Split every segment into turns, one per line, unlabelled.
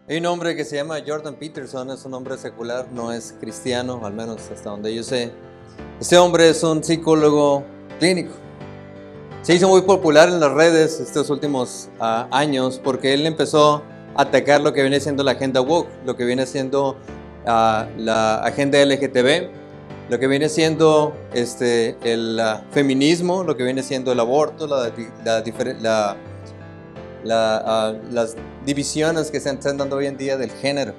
Hay un hombre que se llama Jordan Peterson, es un hombre secular, no es cristiano, al menos hasta donde yo sé. Este hombre es un psicólogo clínico. Se hizo muy popular en las redes estos últimos años porque él empezó a atacar lo que viene siendo la agenda woke, lo que viene siendo la agenda LGTB, lo que viene siendo el feminismo, lo que viene siendo el aborto, las divisiones que se están dando hoy en día del género.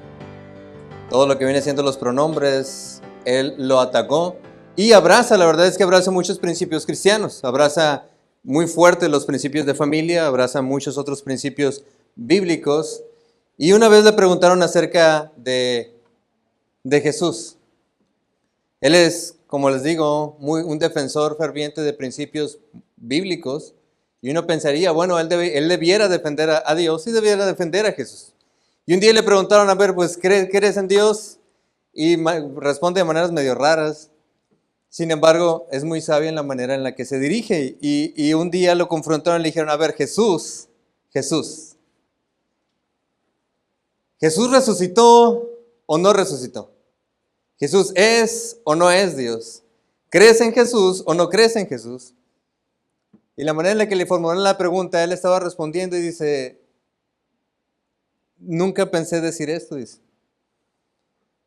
Todo lo que viene siendo los pronombres, él lo atacó y abraza, la verdad es que abraza muchos principios cristianos, abraza muy fuerte los principios de familia, abraza muchos otros principios bíblicos. Y una vez le preguntaron acerca de Jesús. Él es, como les digo, un defensor ferviente de principios bíblicos. Y uno pensaría, bueno, él debiera defender a Dios y debiera defender a Jesús. Y un día le preguntaron, a ver, pues, ¿crees en Dios? Y responde de maneras medio raras. Sin embargo, es muy sabio en la manera en la que se dirige. Y un día lo confrontaron y le dijeron, a ver, Jesús resucitó o no resucitó. Jesús es o no es Dios. ¿Crees en Jesús o no crees en Jesús? Y la manera en la que le formularon la pregunta, él estaba respondiendo y dice, nunca pensé decir esto, dice.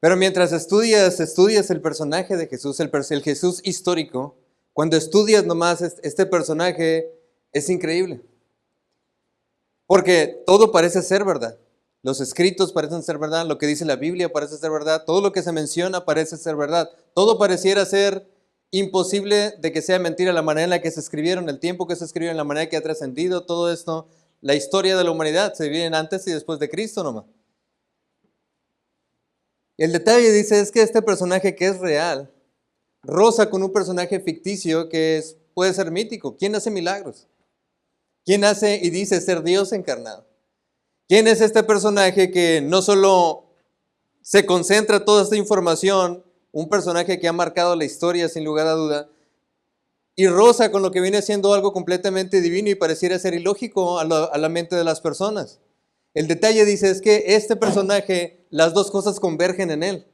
Pero mientras estudias el personaje de Jesús, el Jesús histórico, cuando estudias nomás este personaje, es increíble. Porque todo parece ser verdad. Los escritos parecen ser verdad, lo que dice la Biblia parece ser verdad, todo lo que se menciona parece ser verdad. Todo pareciera ser imposible de que sea mentira, la manera en la que se escribieron, el tiempo que se escribieron, la manera que ha trascendido todo esto. La historia de la humanidad se vive antes y después de Cristo nomás. El detalle dice es que este personaje que es real roza con un personaje ficticio que puede ser mítico. ¿Quién hace milagros? ¿Quién hace y dice ser Dios encarnado? ¿Quién es este personaje que no solo se concentra toda esta información, un personaje que ha marcado la historia sin lugar a duda, y roza con lo que viene siendo algo completamente divino y pareciera ser ilógico a la mente de las personas? El detalle dice es que este personaje, las dos cosas convergen en él.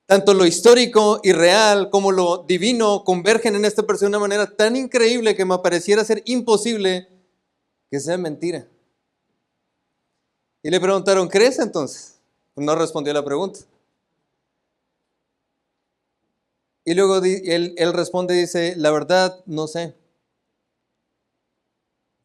Tanto lo histórico y real como lo divino convergen en esta persona de una manera tan increíble que me pareciera ser imposible que sea mentira. Y le preguntaron, ¿crees entonces? No respondió la pregunta. Y luego él responde y dice, la verdad no sé.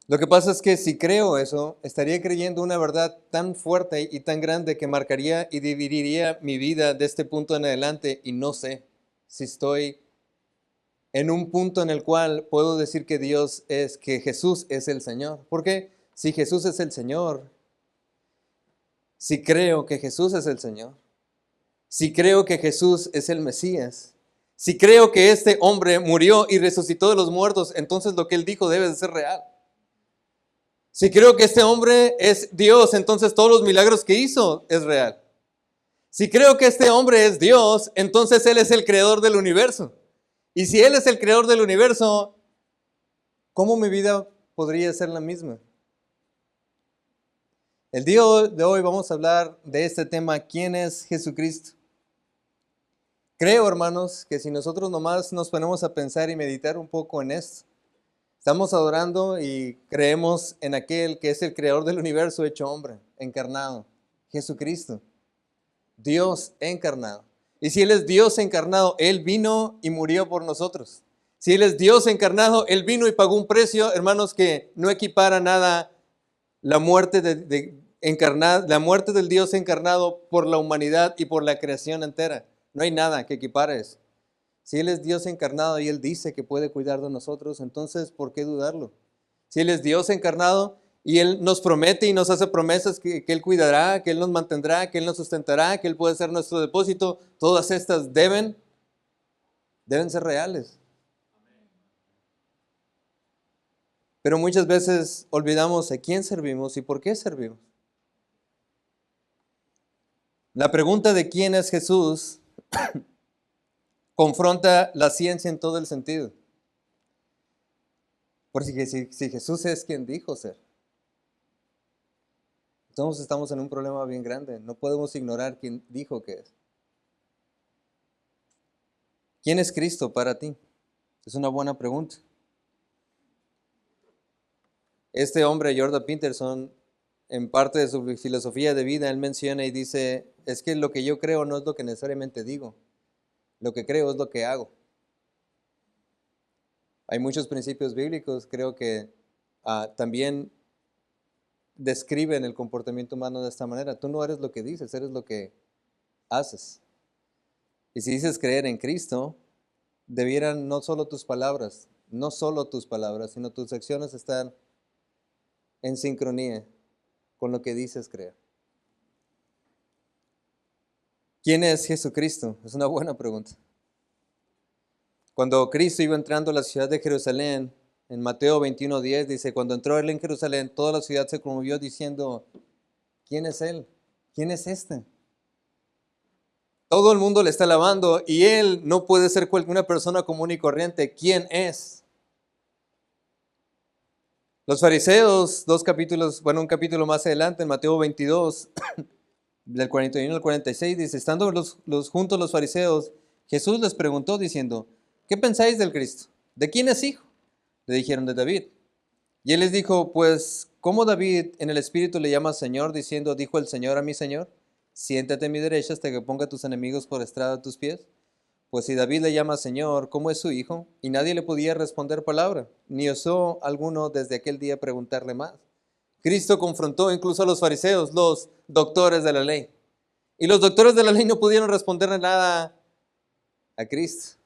Lo que pasa es que si creo eso, estaría creyendo una verdad tan fuerte y tan grande que marcaría y dividiría mi vida de este punto en adelante y no sé si estoy en un punto en el cual puedo decir que que Jesús es el Señor. Porque si Jesús es el Señor, si creo que Jesús es el Señor, si creo que Jesús es el Mesías, si creo que este hombre murió y resucitó de los muertos, entonces lo que él dijo debe de ser real. Si creo que este hombre es Dios, entonces todos los milagros que hizo es real. Si creo que este hombre es Dios, entonces Él es el creador del universo. Y si Él es el creador del universo, ¿cómo mi vida podría ser la misma? El día de hoy vamos a hablar de este tema, ¿quién es Jesucristo? Creo, hermanos, que si nosotros nomás nos ponemos a pensar y meditar un poco en esto, estamos adorando y creemos en aquel que es el creador del universo hecho hombre, encarnado, Jesucristo, Dios encarnado. Y si Él es Dios encarnado, Él vino y murió por nosotros. Si Él es Dios encarnado, Él vino y pagó un precio, hermanos, que no equipara nada la muerte la muerte del Dios encarnado por la humanidad y por la creación entera. No hay nada que equipare eso. Si Él es Dios encarnado y Él dice que puede cuidar de nosotros, entonces, ¿por qué dudarlo? Si Él es Dios encarnado y Él nos promete y nos hace promesas que Él cuidará, que Él nos mantendrá, que Él nos sustentará, que Él puede ser nuestro depósito, todas estas deben ser reales. Pero muchas veces olvidamos a quién servimos y por qué servimos. La pregunta de quién es Jesús confronta la ciencia en todo el sentido. Porque si Jesús es quien dijo ser, Entonces estamos en un problema bien grande. No podemos ignorar quién dijo que es. ¿Quién es Cristo para ti? Es una buena pregunta. Este hombre, Jordan Peterson, en parte de su filosofía de vida, él menciona y dice, es que lo que yo creo no es lo que necesariamente digo, lo que creo es lo que hago. Hay muchos principios bíblicos, creo que también describen el comportamiento humano de esta manera. Tú no eres lo que dices, eres lo que haces. Y si dices creer en Cristo, debieran no solo tus palabras, sino tus acciones estar en sincronía con lo que dices creer. ¿Quién es Jesucristo? Es una buena pregunta. Cuando Cristo iba entrando a la ciudad de Jerusalén, en Mateo 21:10 dice, cuando entró él en Jerusalén, toda la ciudad se conmovió diciendo, ¿quién es él? ¿Quién es este? Todo el mundo le está alabando y él no puede ser una persona común y corriente. ¿Quién es? Los fariseos, un capítulo más adelante, en Mateo 22, del 41 al 46, dice, estando juntos los fariseos, Jesús les preguntó diciendo, ¿qué pensáis del Cristo? ¿De quién es hijo? Le dijeron, de David. Y él les dijo, pues, ¿cómo David en el Espíritu le llama Señor, diciendo, dijo el Señor a mi Señor, siéntate a mi derecha hasta que ponga a tus enemigos por estrado de tus pies? Pues si David le llama Señor, ¿cómo es su hijo? Y nadie le podía responder palabra, ni osó alguno desde aquel día preguntarle más. Cristo confrontó incluso a los fariseos, los doctores de la ley. Y los doctores de la ley no pudieron responderle nada a Cristo.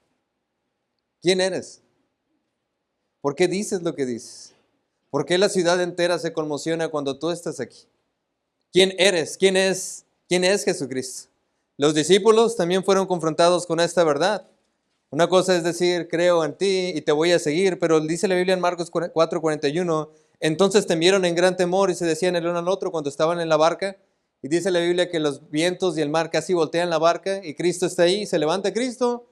¿Quién eres? ¿Por qué dices lo que dices? ¿Por qué la ciudad entera se conmociona cuando tú estás aquí? ¿Quién eres? ¿Quién es Jesucristo? Los discípulos también fueron confrontados con esta verdad. Una cosa es decir, creo en ti y te voy a seguir, pero dice la Biblia en Marcos 4:41, entonces temieron en gran temor y se decían el uno al otro cuando estaban en la barca. Y dice la Biblia que los vientos y el mar casi voltean la barca y Cristo está ahí, se levanta Cristo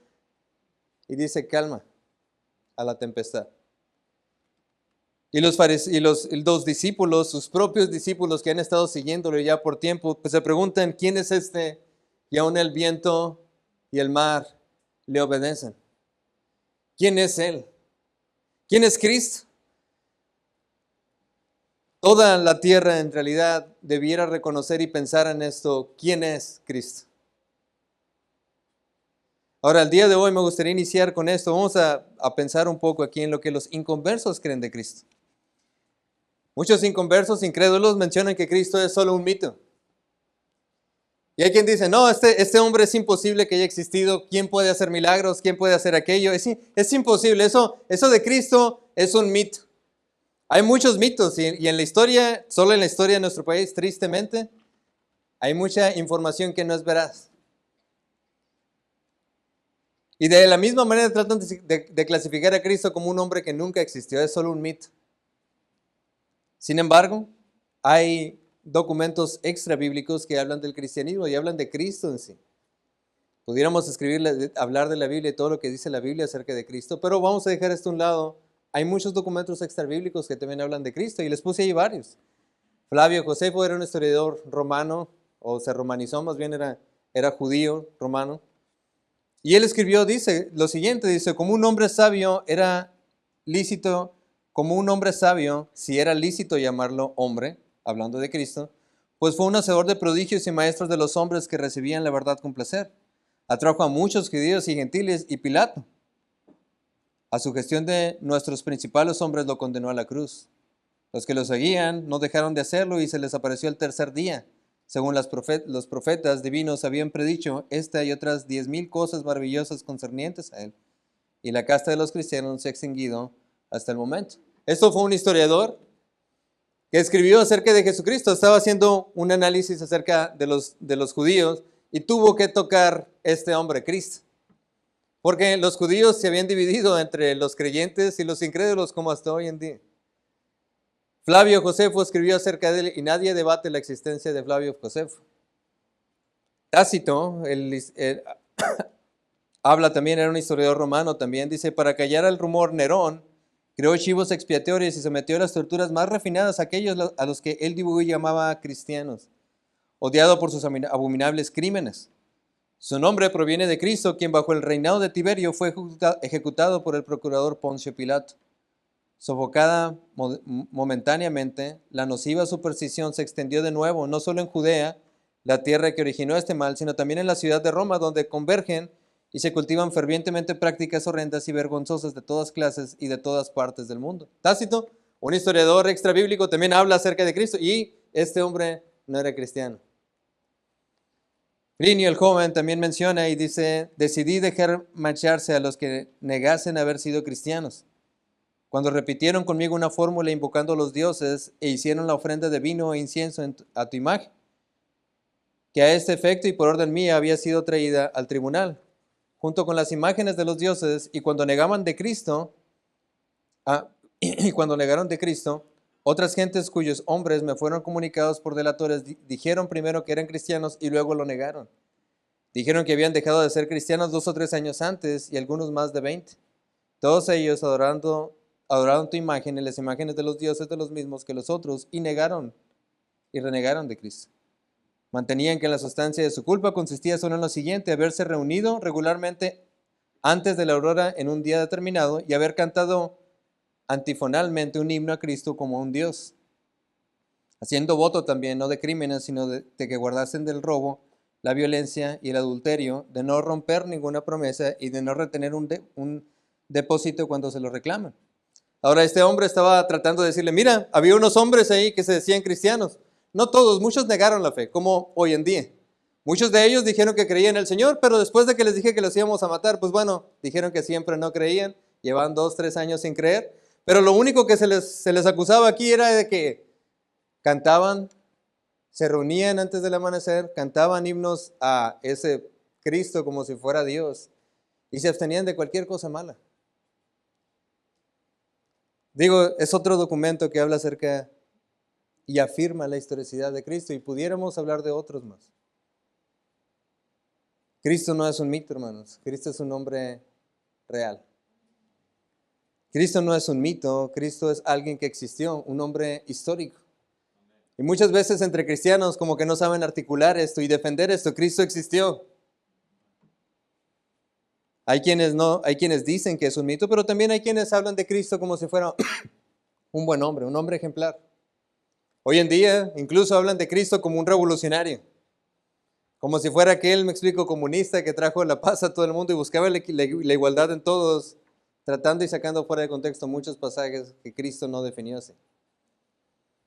y dice, calma a la tempestad. Y los discípulos, sus propios discípulos que han estado siguiéndolo ya por tiempo, pues se preguntan, ¿quién es este? Y aún el viento y el mar le obedecen. ¿Quién es Él? ¿Quién es Cristo? Toda la tierra en realidad debiera reconocer y pensar en esto, ¿quién es Cristo? Ahora, el día de hoy me gustaría iniciar con esto. Vamos a pensar un poco aquí en lo que los inconversos creen de Cristo. Muchos inconversos, incrédulos, mencionan que Cristo es solo un mito. Y hay quien dice, no, este hombre es imposible que haya existido. ¿Quién puede hacer milagros? ¿Quién puede hacer aquello? Es imposible. Eso de Cristo es un mito. Hay muchos mitos y en la historia, solo en la historia de nuestro país, tristemente, hay mucha información que no es veraz. Y de la misma manera tratan de clasificar a Cristo como un hombre que nunca existió, es solo un mito. Sin embargo, hay documentos extra bíblicos que hablan del cristianismo y hablan de Cristo en sí. Pudiéramos hablar de la Biblia y todo lo que dice la Biblia acerca de Cristo, pero vamos a dejar esto a un lado. Hay muchos documentos extra bíblicos que también hablan de Cristo y les puse ahí varios. Flavio Josefo era un historiador romano, o se romanizó, más bien era judío romano. Y él escribió, dice lo siguiente, dice, como un hombre sabio, si era lícito llamarlo hombre, hablando de Cristo, pues fue un hacedor de prodigios y maestros de los hombres que recibían la verdad con placer. Atrajo a muchos judíos y gentiles y Pilato, a sugestión de nuestros principales hombres, lo condenó a la cruz. Los que lo seguían no dejaron de hacerlo y se les apareció el tercer día. Según los profetas divinos habían predicho esta y otras 10,000 cosas maravillosas concernientes a él. Y la casta de los cristianos se ha extinguido hasta el momento. Esto fue un historiador que escribió acerca de Jesucristo. Estaba haciendo un análisis acerca de los judíos y tuvo que tocar este hombre, Cristo. Porque los judíos se habían dividido entre los creyentes y los incrédulos como hasta hoy en día. Flavio Josefo escribió acerca de él y nadie debate la existencia de Flavio Josefo. Tácito, habla también, era un historiador romano también, dice, para callar el rumor, Nerón Creó chivos expiatorios y sometió a las torturas más refinadas a aquellos a los que él divulgó y llamaba cristianos, odiado por sus abominables crímenes. Su nombre proviene de Cristo, quien bajo el reinado de Tiberio fue ejecutado por el procurador Poncio Pilato. Sofocada momentáneamente, la nociva superstición se extendió de nuevo, no solo en Judea, la tierra que originó este mal, sino también en la ciudad de Roma, donde convergen y se cultivan fervientemente prácticas horrendas y vergonzosas de todas clases y de todas partes del mundo. Tácito, un historiador extrabíblico, también habla acerca de Cristo, y este hombre no era cristiano. Plinio el joven también menciona y dice: decidí dejar marcharse a los que negasen haber sido cristianos. Cuando repitieron conmigo una fórmula invocando a los dioses e hicieron la ofrenda de vino e incienso a tu imagen, que a este efecto y por orden mía había sido traída al tribunal, junto con las imágenes de los dioses, y cuando negaban de Cristo, otras gentes cuyos hombres me fueron comunicados por delatores dijeron primero que eran cristianos y luego lo negaron. Dijeron que habían dejado de ser cristianos 2 o 3 años antes y algunos más de 20. Todos ellos adoraron tu imagen y las imágenes de los dioses de los mismos que los otros y renegaron de Cristo. Mantenían que la sustancia de su culpa consistía solo en lo siguiente: haberse reunido regularmente antes de la aurora en un día determinado y haber cantado antifonalmente un himno a Cristo como un Dios, haciendo voto también no de crímenes, sino de que guardasen del robo, la violencia y el adulterio, de no romper ninguna promesa y de no retener un depósito cuando se lo reclaman. Ahora este hombre estaba tratando de decirle: mira, había unos hombres ahí que se decían cristianos. No todos, muchos negaron la fe, como hoy en día. Muchos de ellos dijeron que creían en el Señor, pero después de que les dije que los íbamos a matar, pues bueno, dijeron que siempre no creían, llevaban 2, 3 años sin creer. Pero lo único que se les acusaba aquí era de que cantaban, se reunían antes del amanecer, cantaban himnos a ese Cristo como si fuera Dios y se abstenían de cualquier cosa mala. Digo, es otro documento que habla acerca y afirma la historicidad de Cristo, y pudiéramos hablar de otros más. Cristo no es un mito, hermanos. Cristo es un hombre real. Cristo no es un mito, Cristo es alguien que existió, un hombre histórico. Y muchas veces entre cristianos como que no saben articular esto y defender esto. Cristo existió. Hay quienes dicen que es un mito, pero también hay quienes hablan de Cristo como si fuera un buen hombre, un hombre ejemplar. Hoy en día incluso hablan de Cristo como un revolucionario, como si fuera aquel, me explico, comunista que trajo la paz a todo el mundo y buscaba la igualdad en todos, tratando y sacando fuera de contexto muchos pasajes que Cristo no definió así.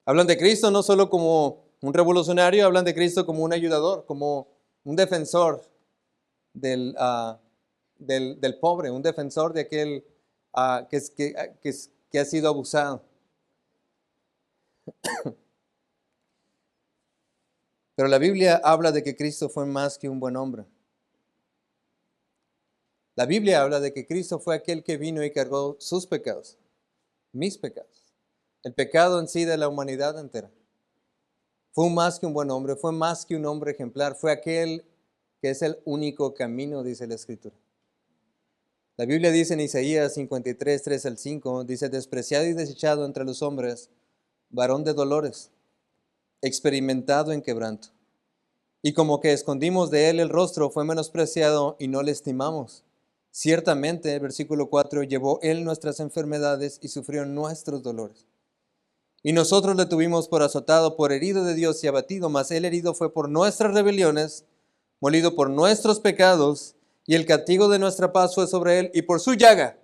Hablan de Cristo no solo como un revolucionario, hablan de Cristo como un ayudador, como un defensor del pobre, un defensor de aquel que ha sido abusado. Pero la Biblia habla de que Cristo fue más que un buen hombre. La Biblia habla de que Cristo fue aquel que vino y cargó sus pecados, mis pecados, el pecado en sí de la humanidad entera. Fue más que un buen hombre, fue más que un hombre ejemplar, fue aquel que es el único camino, dice la Escritura. La Biblia dice en Isaías 53, 3 al 5, dice: despreciado y desechado entre los hombres, varón de dolores, experimentado en quebranto. Y como que escondimos de él el rostro, fue menospreciado y no le estimamos. Ciertamente, versículo 4, llevó él nuestras enfermedades y sufrió nuestros dolores. Y nosotros le tuvimos por azotado, por herido de Dios y abatido, mas él herido fue por nuestras rebeliones, molido por nuestros pecados, y el castigo de nuestra paz fue sobre él, y por su llaga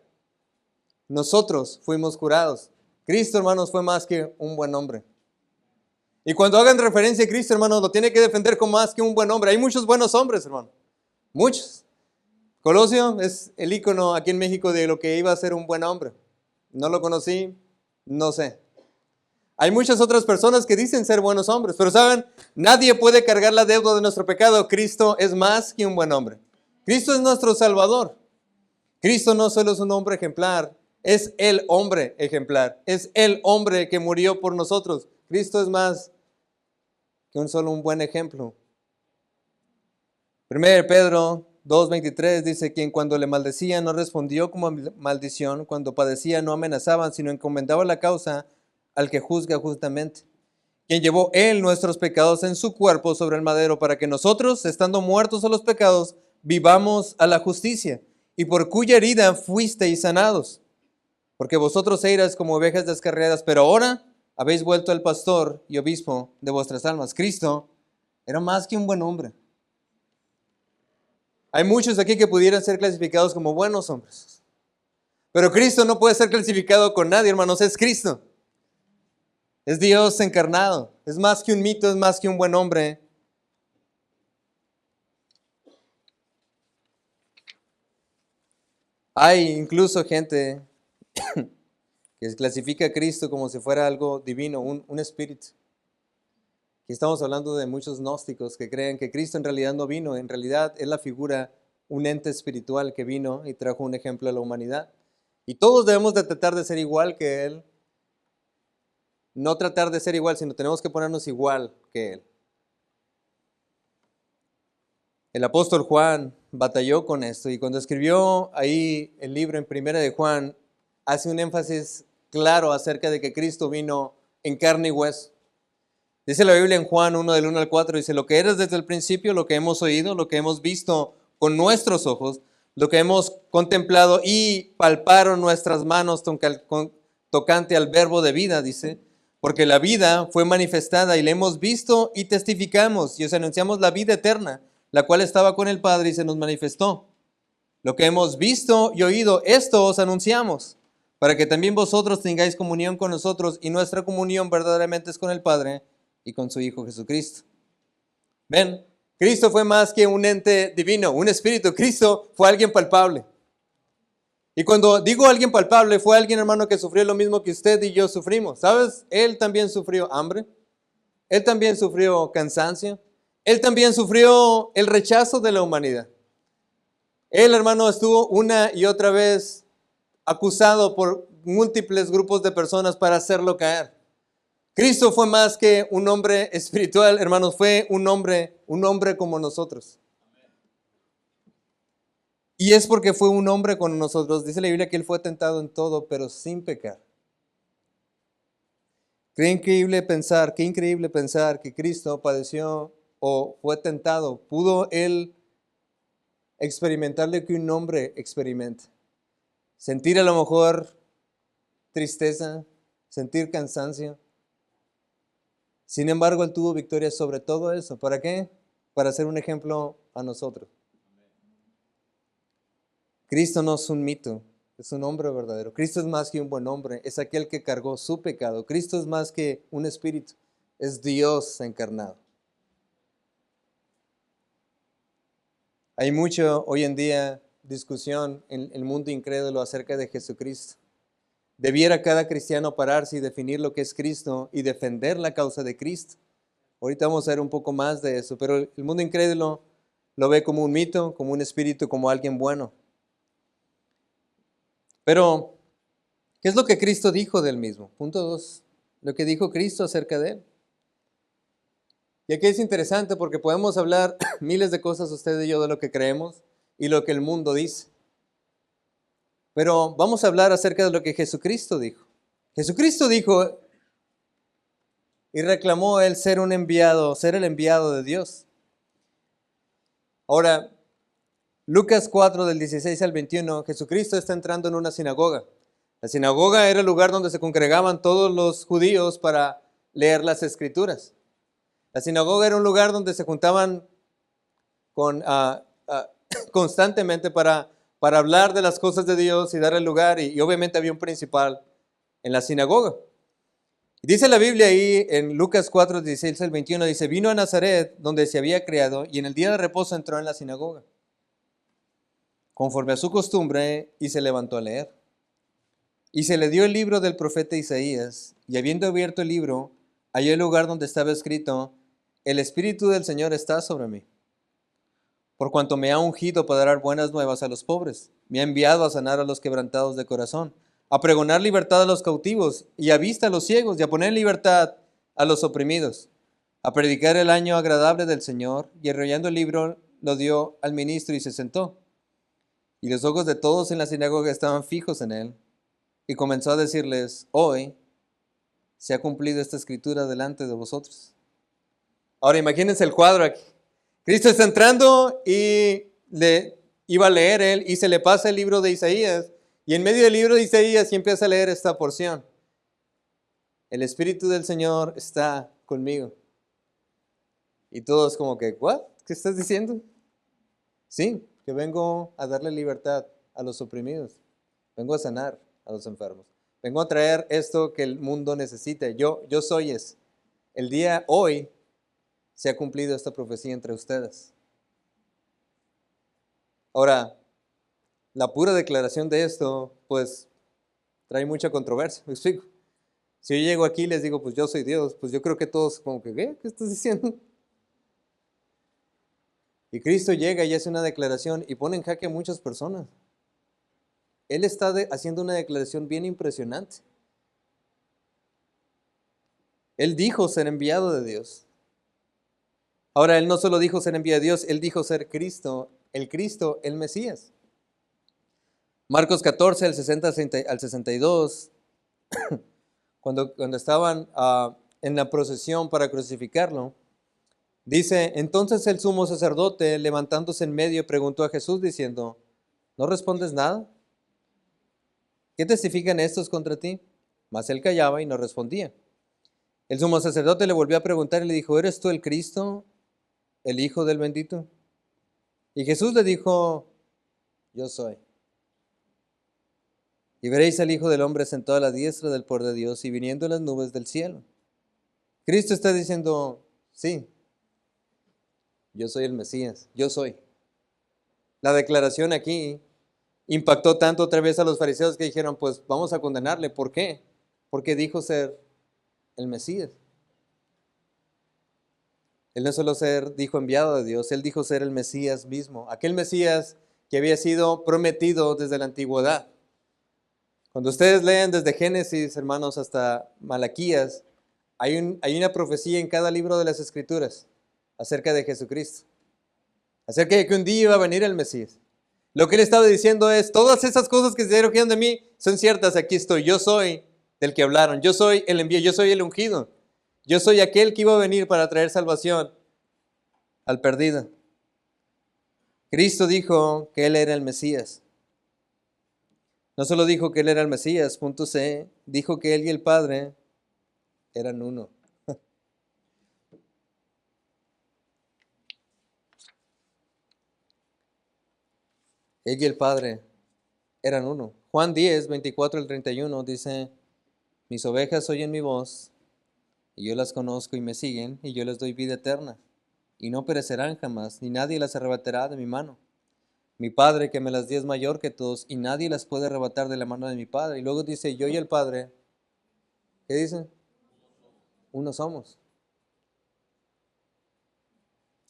nosotros fuimos curados. Cristo, hermanos, fue más que un buen hombre. Y cuando hagan referencia a Cristo, hermanos, lo tiene que defender como más que un buen hombre. Hay muchos buenos hombres, hermano. Muchos. Colosio es el ícono aquí en México de lo que iba a ser un buen hombre. No lo conocí, no sé. Hay muchas otras personas que dicen ser buenos hombres, pero saben, nadie puede cargar la deuda de nuestro pecado. Cristo es más que un buen hombre. Cristo es nuestro Salvador. Cristo no solo es un hombre ejemplar, es el hombre ejemplar. Es el hombre que murió por nosotros. Cristo es más que un buen ejemplo. 1 Pedro 2:23 dice, quien cuando le maldecían no respondió como maldición, cuando padecía no amenazaban, sino encomendaba la causa al que juzga justamente. Quien llevó él nuestros pecados en su cuerpo sobre el madero, para que nosotros, estando muertos a los pecados, vivamos a la justicia, y por cuya herida fuisteis sanados. Porque vosotros erais como ovejas descarriadas, pero ahora habéis vuelto al pastor y obispo de vuestras almas. Cristo era más que un buen hombre. Hay muchos aquí que pudieran ser clasificados como buenos hombres. Pero Cristo no puede ser clasificado con nadie, hermanos, es Cristo. Es Dios encarnado. Es más que un mito, es más que un buen hombre. Hay incluso gente que clasifica a Cristo como si fuera algo divino, un espíritu. Aquí estamos hablando de muchos gnósticos que creen que Cristo en realidad no vino, en realidad es la figura, un ente espiritual que vino y trajo un ejemplo a la humanidad. Y todos debemos de tratar de ser igual que Él. No tratar de ser igual, sino tenemos que ponernos igual que Él. El apóstol Juan batalló con esto y cuando escribió ahí el libro en Primera de Juan, hace un énfasis claro acerca de que Cristo vino en carne y hueso. Dice la Biblia en Juan 1 del 1 al 4, dice, lo que eres desde el principio, lo que hemos oído, lo que hemos visto con nuestros ojos, lo que hemos contemplado y palparon nuestras manos tocante al verbo de vida, dice, porque la vida fue manifestada y la hemos visto y testificamos y os anunciamos la vida eterna, la cual estaba con el Padre y se nos manifestó. Lo que hemos visto y oído, esto os anunciamos, para que también vosotros tengáis comunión con nosotros y nuestra comunión verdaderamente es con el Padre y con su Hijo Jesucristo. Ven, Cristo fue más que un ente divino, un espíritu. Cristo fue alguien palpable. Y cuando digo alguien palpable, fue alguien, hermano, que sufrió lo mismo que usted y yo sufrimos. ¿Sabes? Él también sufrió hambre. Él también sufrió cansancio. Él también sufrió el rechazo de la humanidad. Él, hermano, estuvo una y otra vez acusado por múltiples grupos de personas para hacerlo caer. Cristo fue más que un hombre espiritual, hermanos, fue un hombre como nosotros. Y es porque fue un hombre con nosotros. Dice la Biblia que Él fue tentado en todo, pero sin pecar. Qué increíble pensar que Cristo padeció o fue tentado. ¿Pudo Él experimentar lo que un hombre experimenta? Sentir a lo mejor tristeza, sentir cansancio. Sin embargo, Él tuvo victoria sobre todo eso. ¿Para qué? Para ser un ejemplo a nosotros. Cristo no es un mito, es un hombre verdadero. Cristo es más que un buen hombre, es aquel que cargó su pecado. Cristo es más que un espíritu, es Dios encarnado. Hay mucho hoy en día discusión en el mundo incrédulo acerca de Jesucristo. Debiera cada cristiano pararse y definir lo que es Cristo y defender la causa de Cristo. Ahorita vamos a ver un poco más de eso, pero el mundo incrédulo lo ve como un mito, como un espíritu, como alguien bueno. Pero, ¿qué es lo que Cristo dijo del mismo? Punto 2, lo que dijo Cristo acerca de Él. Y aquí es interesante porque podemos hablar miles de cosas usted y yo de lo que creemos y lo que el mundo dice. Pero vamos a hablar acerca de lo que Jesucristo dijo. Jesucristo dijo y reclamó Él ser un enviado, ser el enviado de Dios. Ahora, Lucas 4 del 16 al 21, Jesucristo está entrando en una sinagoga. La sinagoga era el lugar donde se congregaban todos los judíos para leer las escrituras. La sinagoga era un lugar donde se juntaban constantemente para hablar de las cosas de Dios y darle lugar, y obviamente había un principal en la sinagoga. Dice la Biblia ahí en Lucas 4, 16 al 21, dice, vino a Nazaret donde se había criado y en el día de reposo entró en la sinagoga, conforme a su costumbre, y se levantó a leer. Y se le dio el libro del profeta Isaías, y habiendo abierto el libro, halló el lugar donde estaba escrito, el Espíritu del Señor está sobre mí, por cuanto me ha ungido para dar buenas nuevas a los pobres, me ha enviado a sanar a los quebrantados de corazón, a pregonar libertad a los cautivos, y a vista a los ciegos, y a poner en libertad a los oprimidos, a predicar el año agradable del Señor, y enrollando el libro lo dio al ministro y se sentó. Y los ojos de todos en la sinagoga estaban fijos en él. Y comenzó a decirles, hoy se ha cumplido esta escritura delante de vosotros. Ahora imagínense el cuadro aquí. Cristo está entrando y le iba a leer él y se le pasa el libro de Isaías. Y en medio del libro de Isaías y empieza a leer esta porción. El Espíritu del Señor está conmigo. Y todos como que, ¿what? ¿Qué estás diciendo? Sí, que vengo a darle libertad a los oprimidos. Vengo a sanar a los enfermos. Vengo a traer esto que el mundo necesita. Yo soy ese. El día hoy se ha cumplido esta profecía entre ustedes. Ahora, la pura declaración de esto, pues, trae mucha controversia. ¿Me explico? Si yo llego aquí y les digo, pues yo soy Dios, pues yo creo que todos como que, ¿qué estás diciendo? Y Cristo llega y hace una declaración y pone en jaque a muchas personas. Él está haciendo una declaración bien impresionante. Él dijo ser enviado de Dios. Ahora, él no solo dijo ser enviado de Dios, él dijo ser Cristo, el Mesías. Marcos 14, al 60 al 62, cuando estaban en la procesión para crucificarlo, dice, entonces el sumo sacerdote, levantándose en medio, preguntó a Jesús diciendo, ¿no respondes nada? ¿Qué testifican estos contra ti? Mas él callaba y no respondía. El sumo sacerdote le volvió a preguntar y le dijo, ¿eres tú el Cristo, el Hijo del bendito? Y Jesús le dijo, yo soy. Y veréis al Hijo del Hombre sentado a la diestra del poder de Dios y viniendo en las nubes del cielo. Cristo está diciendo, sí, yo soy el Mesías, yo soy. La declaración aquí impactó tanto otra vez a los fariseos que dijeron, pues vamos a condenarle. ¿Por qué? Porque dijo ser el Mesías. Él no solo dijo enviado de Dios, él dijo ser el Mesías mismo. Aquel Mesías que había sido prometido desde la antigüedad. Cuando ustedes leen desde Génesis, hermanos, hasta Malaquías, hay una profecía en cada libro de las Escrituras acerca de Jesucristo. Acerca de que un día iba a venir el Mesías. Lo que él estaba diciendo es, todas esas cosas que se dijeron de mí son ciertas, aquí estoy. Yo soy del que hablaron, yo soy el enviado, yo soy el ungido. Yo soy aquel que iba a venir para traer salvación al perdido. Cristo dijo que él era el Mesías. No solo dijo que él era el Mesías, punto C, dijo que él y el Padre eran uno. Él y el Padre eran uno. Juan 10, 24 al 31 dice, mis ovejas oyen mi voz, y yo las conozco y me siguen, y yo les doy vida eterna, y no perecerán jamás, ni nadie las arrebatará de mi mano. Mi Padre que me las dio es mayor que todos, y nadie las puede arrebatar de la mano de mi Padre. Y luego dice, yo y el Padre, ¿qué dice? Uno somos.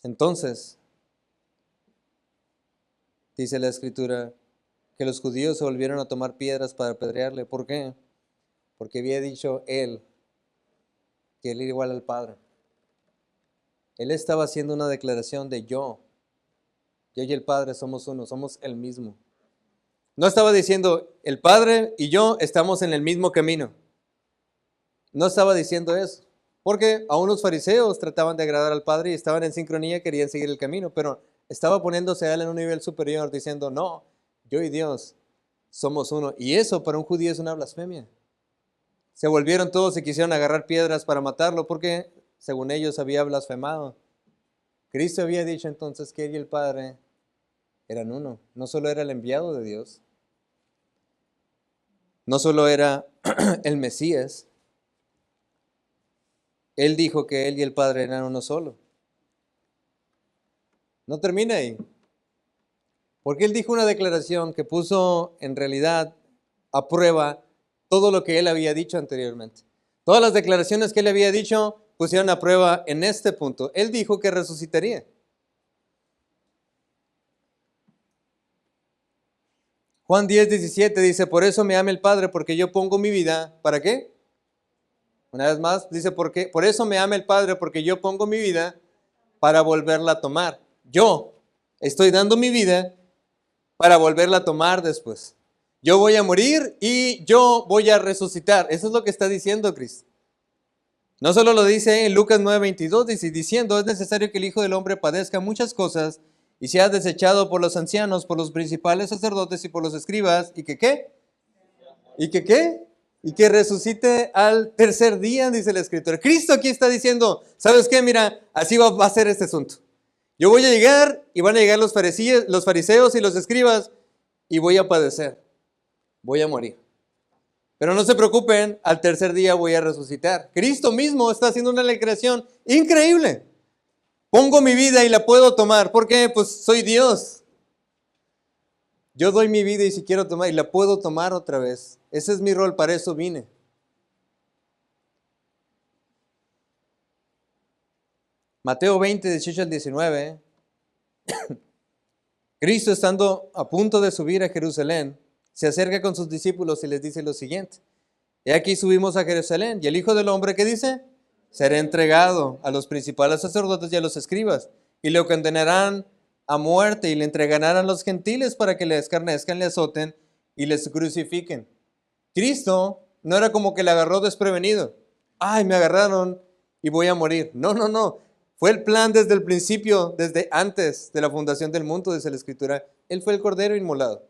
Entonces, dice la Escritura, que los judíos se volvieron a tomar piedras para apedrearle. ¿Por qué? Porque había dicho él que él era igual al Padre. Él estaba haciendo una declaración de yo y el Padre somos uno, somos el mismo. No estaba diciendo, el Padre y yo estamos en el mismo camino. No estaba diciendo eso, porque aún los fariseos trataban de agradar al Padre y estaban en sincronía, querían seguir el camino, pero estaba poniéndose a él en un nivel superior, diciendo, no, yo y Dios somos uno. Y eso para un judío es una blasfemia. Se volvieron todos y quisieron agarrar piedras para matarlo, porque según ellos había blasfemado. Cristo había dicho entonces que él y el Padre eran uno. No solo era el enviado de Dios, no solo era el Mesías. Él dijo que él y el Padre eran uno solo. No termina ahí. Porque él dijo una declaración que puso en realidad a prueba todo lo que él había dicho anteriormente. Todas las declaraciones que él había dicho pusieron a prueba en este punto. Él dijo que resucitaría. Juan 10, 17 dice, por eso me ama el Padre, porque yo pongo mi vida, ¿para qué? Una vez más, dice, por eso me ama el Padre, porque yo pongo mi vida para volverla a tomar. Yo, estoy dando mi vida para volverla a tomar después. Yo voy a morir y yo voy a resucitar. Eso es lo que está diciendo Cristo. No solo lo dice en Lucas 9:22, diciendo, es necesario que el Hijo del Hombre padezca muchas cosas y sea desechado por los ancianos, por los principales sacerdotes y por los escribas, y que ¿qué? ¿Y que qué? Y que resucite al tercer día, dice el Escritor. Cristo aquí está diciendo, ¿sabes qué? Mira, así va a ser este asunto. Yo voy a llegar y van a llegar los fariseos y los escribas y voy a padecer, voy a morir. Pero no se preocupen, al tercer día voy a resucitar. Cristo mismo está haciendo una declaración increíble. Pongo mi vida y la puedo tomar. ¿Por qué? Pues soy Dios. Yo doy mi vida y si quiero tomar, y la puedo tomar otra vez. Ese es mi rol, para eso vine. Mateo 20, 18 al 19. Cristo, estando a punto de subir a Jerusalén, se acerca con sus discípulos y les dice lo siguiente. He aquí subimos a Jerusalén, y el Hijo del Hombre, ¿qué dice? Será entregado a los principales sacerdotes y a los escribas, y lo condenarán a muerte, y le entregarán a los gentiles para que le escarnezcan, le azoten y les crucifiquen. Cristo no era como que le agarró desprevenido. Ay, me agarraron y voy a morir. No, no, no. Fue el plan desde el principio, desde antes de la fundación del mundo, dice la Escritura. Él fue el Cordero inmolado.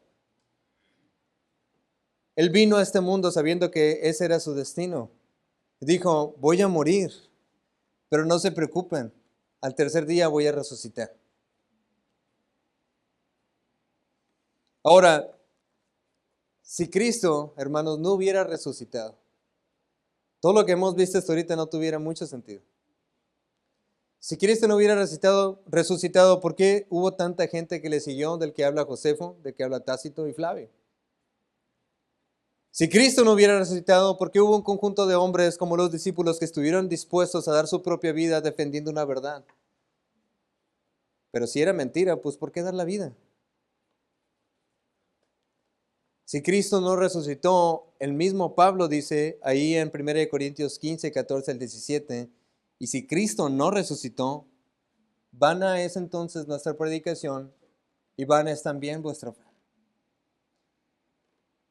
Él vino a este mundo sabiendo que ese era su destino. Dijo, voy a morir, pero no se preocupen, al tercer día voy a resucitar. Ahora, si Cristo, hermanos, no hubiera resucitado, todo lo que hemos visto hasta ahorita no tuviera mucho sentido. Si Cristo no hubiera resucitado, ¿por qué hubo tanta gente que le siguió, del que habla Josefo, del que habla Tácito y Flavio? Si Cristo no hubiera resucitado, ¿por qué hubo un conjunto de hombres como los discípulos que estuvieron dispuestos a dar su propia vida defendiendo una verdad? Pero si era mentira, pues ¿por qué dar la vida? Si Cristo no resucitó, el mismo Pablo dice ahí en 1 Corintios 15, 14 al 17, y si Cristo no resucitó, vana es entonces nuestra predicación y vana es también vuestra fe.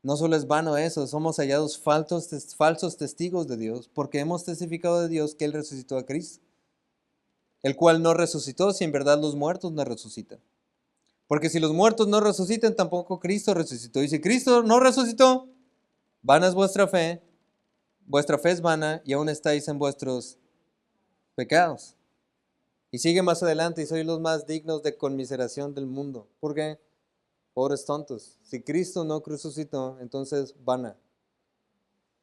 No solo es vano eso, somos hallados falsos testigos de Dios, porque hemos testificado de Dios que Él resucitó a Cristo, el cual no resucitó si en verdad los muertos no resucitan. Porque si los muertos no resucitan, tampoco Cristo resucitó. Y si Cristo no resucitó, vana es vuestra fe es vana y aún estáis en vuestros pecados. Y sigue más adelante, y sois los más dignos de conmiseración del mundo. ¿Por qué? Pobres tontos. Si Cristo no resucitó, entonces vana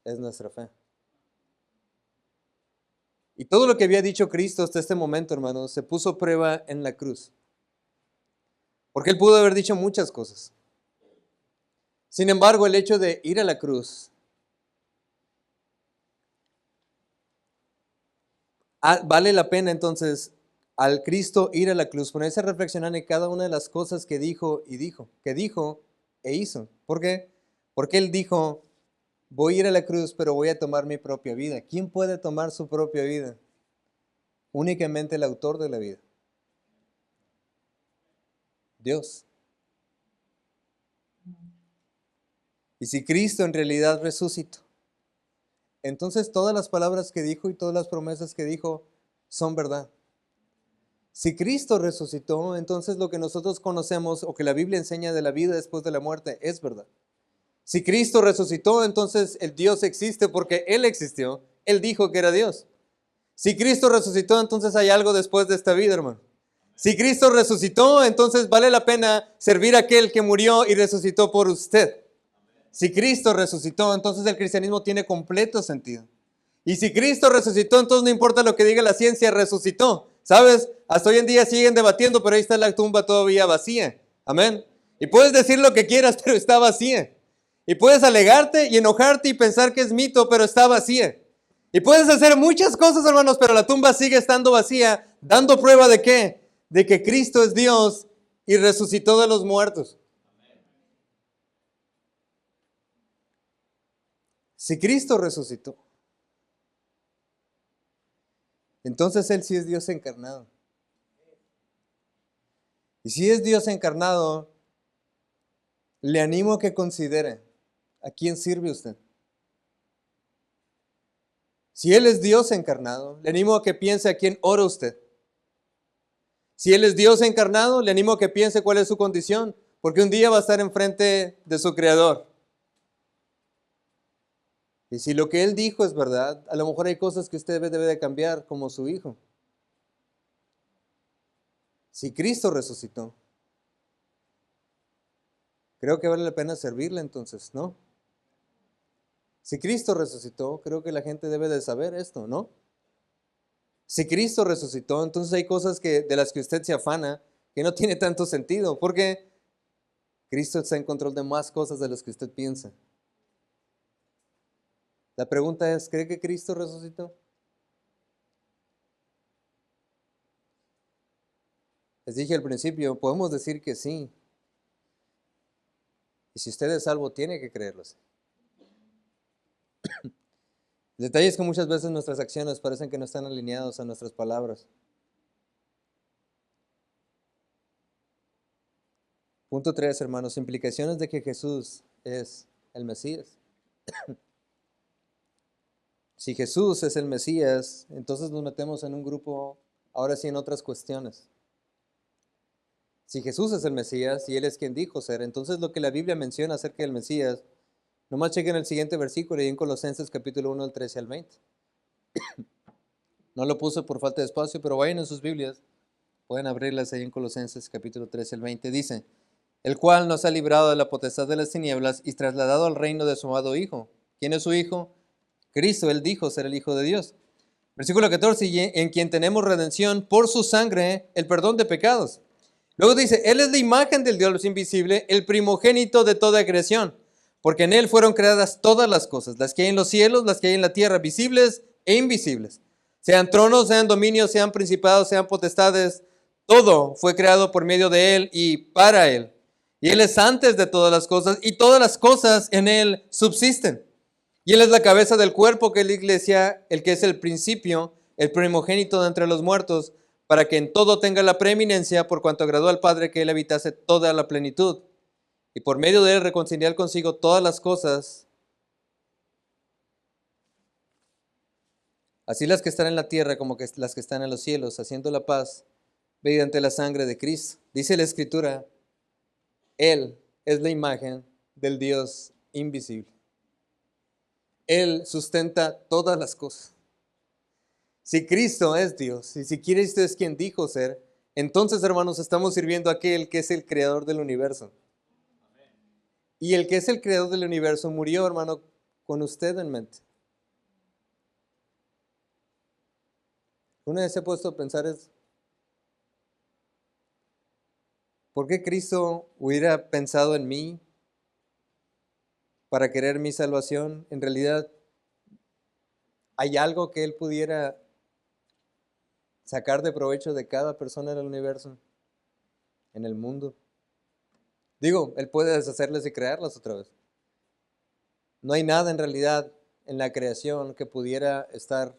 es nuestra fe. Y todo lo que había dicho Cristo hasta este momento, hermanos, se puso a prueba en la cruz. Porque Él pudo haber dicho muchas cosas. Sin embargo, el hecho de ir a la cruz vale la pena entonces al Cristo ir a la cruz, ponerse a reflexionar en cada una de las cosas que dijo e hizo. ¿Por qué? Porque Él dijo, voy a ir a la cruz, pero voy a tomar mi propia vida. ¿Quién puede tomar su propia vida? Únicamente el autor de la vida. Dios. Y si Cristo en realidad resucitó, entonces todas las palabras que dijo y todas las promesas que dijo son verdad. Si Cristo resucitó, entonces lo que nosotros conocemos o que la Biblia enseña de la vida después de la muerte es verdad. Si Cristo resucitó, entonces el Dios existe porque Él existió. Él dijo que era Dios. Si Cristo resucitó, entonces hay algo después de esta vida, hermano. Si Cristo resucitó, entonces vale la pena servir a aquel que murió y resucitó por usted. Si Cristo resucitó, entonces el cristianismo tiene completo sentido. Y si Cristo resucitó, entonces no importa lo que diga la ciencia, resucitó. ¿Sabes? Hasta hoy en día siguen debatiendo, pero ahí está la tumba todavía vacía. Amén. Y puedes decir lo que quieras, pero está vacía. Y puedes alegarte y enojarte y pensar que es mito, pero está vacía. Y puedes hacer muchas cosas, hermanos, pero la tumba sigue estando vacía, dando prueba de ¿qué? De que Cristo es Dios y resucitó de los muertos. Si Cristo resucitó, entonces Él sí es Dios encarnado. Y si es Dios encarnado, le animo a que considere a quién sirve usted. Si Él es Dios encarnado, le animo a que piense a quién ora usted. Si Él es Dios encarnado, le animo a que piense cuál es su condición, porque un día va a estar enfrente de su Creador. Y si lo que Él dijo es verdad, a lo mejor hay cosas que usted debe de cambiar como su hijo. Si Cristo resucitó, creo que vale la pena servirle entonces, ¿no? Si Cristo resucitó, creo que la gente debe de saber esto, ¿no? Si Cristo resucitó, entonces hay cosas de las que usted se afana que no tiene tanto sentido, porque Cristo está en control de más cosas de las que usted piensa. La pregunta es, ¿cree que Cristo resucitó? Les dije al principio, podemos decir que sí. Y si usted es salvo, tiene que creerlo. El detalle es que muchas veces nuestras acciones parecen que no están alineadas a nuestras palabras. Punto 3, hermanos, implicaciones de que Jesús es el Mesías. Si Jesús es el Mesías, entonces nos metemos en un grupo, ahora sí, en otras cuestiones. Si Jesús es el Mesías y Él es quien dijo ser, entonces lo que la Biblia menciona acerca del Mesías, nomás chequen el siguiente versículo y en Colosenses capítulo 1, del 13 al 20. No lo puse por falta de espacio, pero vayan en sus Biblias, pueden abrirlas ahí en Colosenses capítulo 13 al 20. Dice, el cual nos ha librado de la potestad de las tinieblas y trasladado al reino de su amado Hijo. ¿Quién es su Hijo? Cristo, Él dijo ser el Hijo de Dios. Versículo 14, y en quien tenemos redención por su sangre, el perdón de pecados. Luego dice, Él es la imagen del Dios invisible, el primogénito de toda creación, porque en Él fueron creadas todas las cosas, las que hay en los cielos, las que hay en la tierra, visibles e invisibles. Sean tronos, sean dominios, sean principados, sean potestades, todo fue creado por medio de Él y para Él. Y Él es antes de todas las cosas, y todas las cosas en Él subsisten. Y Él es la cabeza del cuerpo, que es la iglesia, el que es el principio, el primogénito de entre los muertos, para que en todo tenga la preeminencia, por cuanto agradó al Padre que Él habitase toda la plenitud. Y por medio de Él reconciliar consigo todas las cosas, así las que están en la tierra como que las que están en los cielos, haciendo la paz mediante la sangre de Cristo. Dice la Escritura, Él es la imagen del Dios invisible. Él sustenta todas las cosas. Si Cristo es Dios, y si Cristo es quien dijo ser, entonces, hermanos, estamos sirviendo a aquel que es el creador del universo. Y el que es el creador del universo murió, hermano, con usted en mente. Una vez se ha puesto a pensar es, ¿por qué Cristo hubiera pensado en mí para querer mi salvación? En realidad, ¿hay algo que Él pudiera sacar de provecho de cada persona en el universo, en el mundo? Digo, Él puede deshacerlas y crearlas otra vez. No hay nada en realidad en la creación que pudiera estar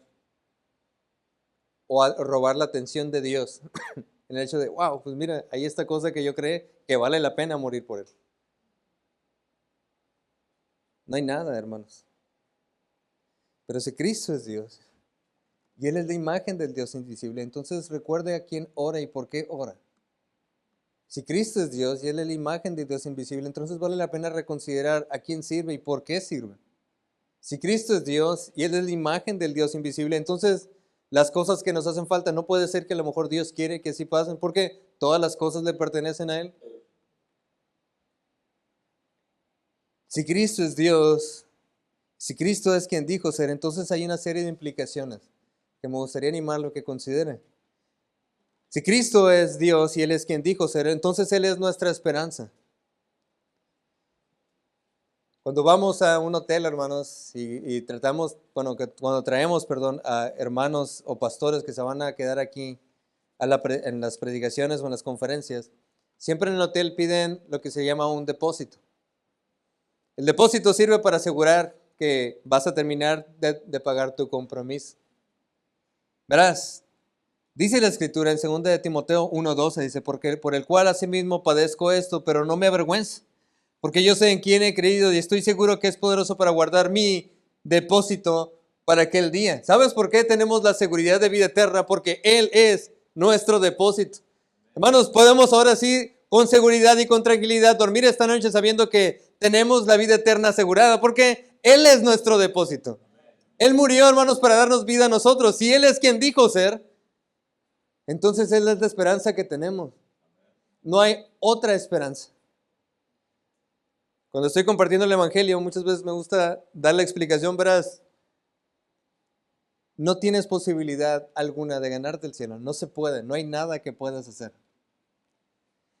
o robar la atención de Dios en el hecho de, wow, pues mira, hay esta cosa que yo creé que vale la pena morir por él. No hay nada, hermanos. Pero si Cristo es Dios y Él es la imagen del Dios invisible, entonces recuerde a quién ora y por qué ora. Si Cristo es Dios y Él es la imagen del Dios invisible, entonces vale la pena reconsiderar a quién sirve y por qué sirve. Si Cristo es Dios y Él es la imagen del Dios invisible, entonces las cosas que nos hacen falta, no puede ser que a lo mejor Dios quiere que así pasen, porque todas las cosas le pertenecen a Él. Si Cristo es Dios, si Cristo es quien dijo ser, entonces hay una serie de implicaciones que me gustaría animarlo a que considere. Si Cristo es Dios y Él es quien dijo ser, entonces Él es nuestra esperanza. Cuando vamos a un hotel, hermanos, y tratamos, bueno, cuando traemos, perdón, a hermanos o pastores que se van a quedar aquí en las predicaciones o en las conferencias, siempre en el hotel piden lo que se llama un depósito. El depósito sirve para asegurar que vas a terminar de pagar tu compromiso. Verás, Dice la Escritura en 2 de Timoteo 1:12, dice, porque por el cual asimismo padezco esto, pero no me avergüenzo, porque yo sé en quién he creído y estoy seguro que es poderoso para guardar mi depósito para aquel día. ¿Sabes por qué tenemos la seguridad de vida eterna? Porque Él es nuestro depósito. Hermanos, podemos ahora sí, con seguridad y con tranquilidad, dormir esta noche sabiendo que tenemos la vida eterna asegurada, porque Él es nuestro depósito. Él murió, hermanos, para darnos vida a nosotros. Si Él es quien dijo ser, entonces Él es la esperanza que tenemos. No hay otra esperanza. Cuando estoy compartiendo el Evangelio, muchas veces me gusta dar la explicación, verás, no tienes posibilidad alguna de ganarte el cielo. No se puede, no hay nada que puedas hacer.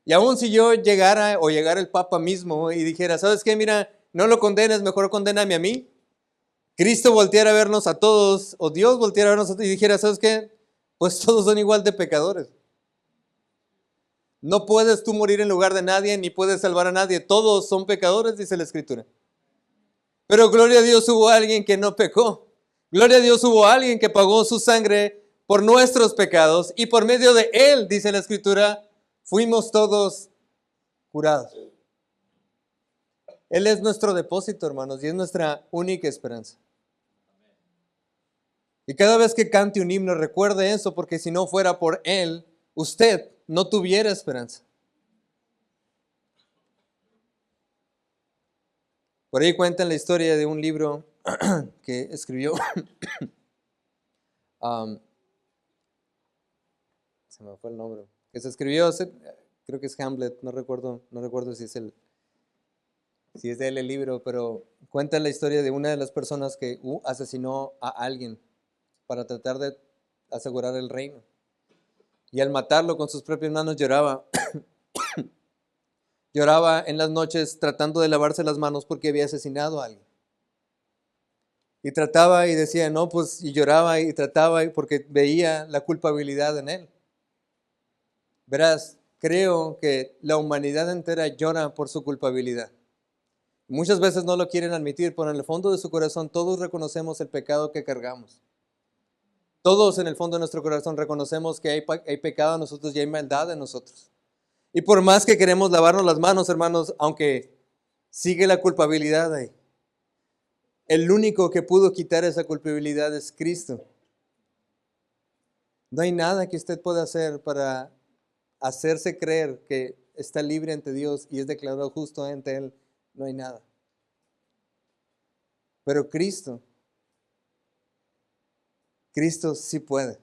Y aún si yo llegara o llegara el Papa mismo y dijera, ¿sabes qué? Mira, no lo condenes, mejor condéname a mí. Cristo volteara a vernos a todos, o Dios volteara a vernos a todos y dijera, ¿sabes qué? Pues todos son igual de pecadores. No puedes tú morir en lugar de nadie, ni puedes salvar a nadie. Todos son pecadores, dice la Escritura. Pero gloria a Dios, hubo alguien que no pecó. Gloria a Dios, hubo alguien que pagó su sangre por nuestros pecados y por medio de Él, dice la Escritura, fuimos todos curados. Él es nuestro depósito, hermanos, y es nuestra única esperanza. Y cada vez que cante un himno, recuerde eso, porque si no fuera por Él, usted no tuviera esperanza. Por ahí cuentan la historia de un libro que escribió, se me fue el nombre, que se escribió, creo que es Hamlet, no recuerdo si es de él el libro, pero cuenta la historia de una de las personas que asesinó a alguien para tratar de asegurar el reino. Y al matarlo con sus propias manos lloraba. Lloraba en las noches tratando de lavarse las manos porque había asesinado a alguien. Y trataba y decía, no, pues, y lloraba y trataba porque veía la culpabilidad en él. Verás, creo que la humanidad entera llora por su culpabilidad. Muchas veces no lo quieren admitir, pero en el fondo de su corazón todos reconocemos el pecado que cargamos. Todos en el fondo de nuestro corazón reconocemos que hay pecado en nosotros y hay maldad en nosotros. Y por más que queremos lavarnos las manos, hermanos, aunque sigue la culpabilidad ahí, el único que pudo quitar esa culpabilidad es Cristo. No hay nada que usted pueda hacer para hacerse creer que está libre ante Dios y es declarado justo ante Él. No hay nada. Pero Cristo sí puede.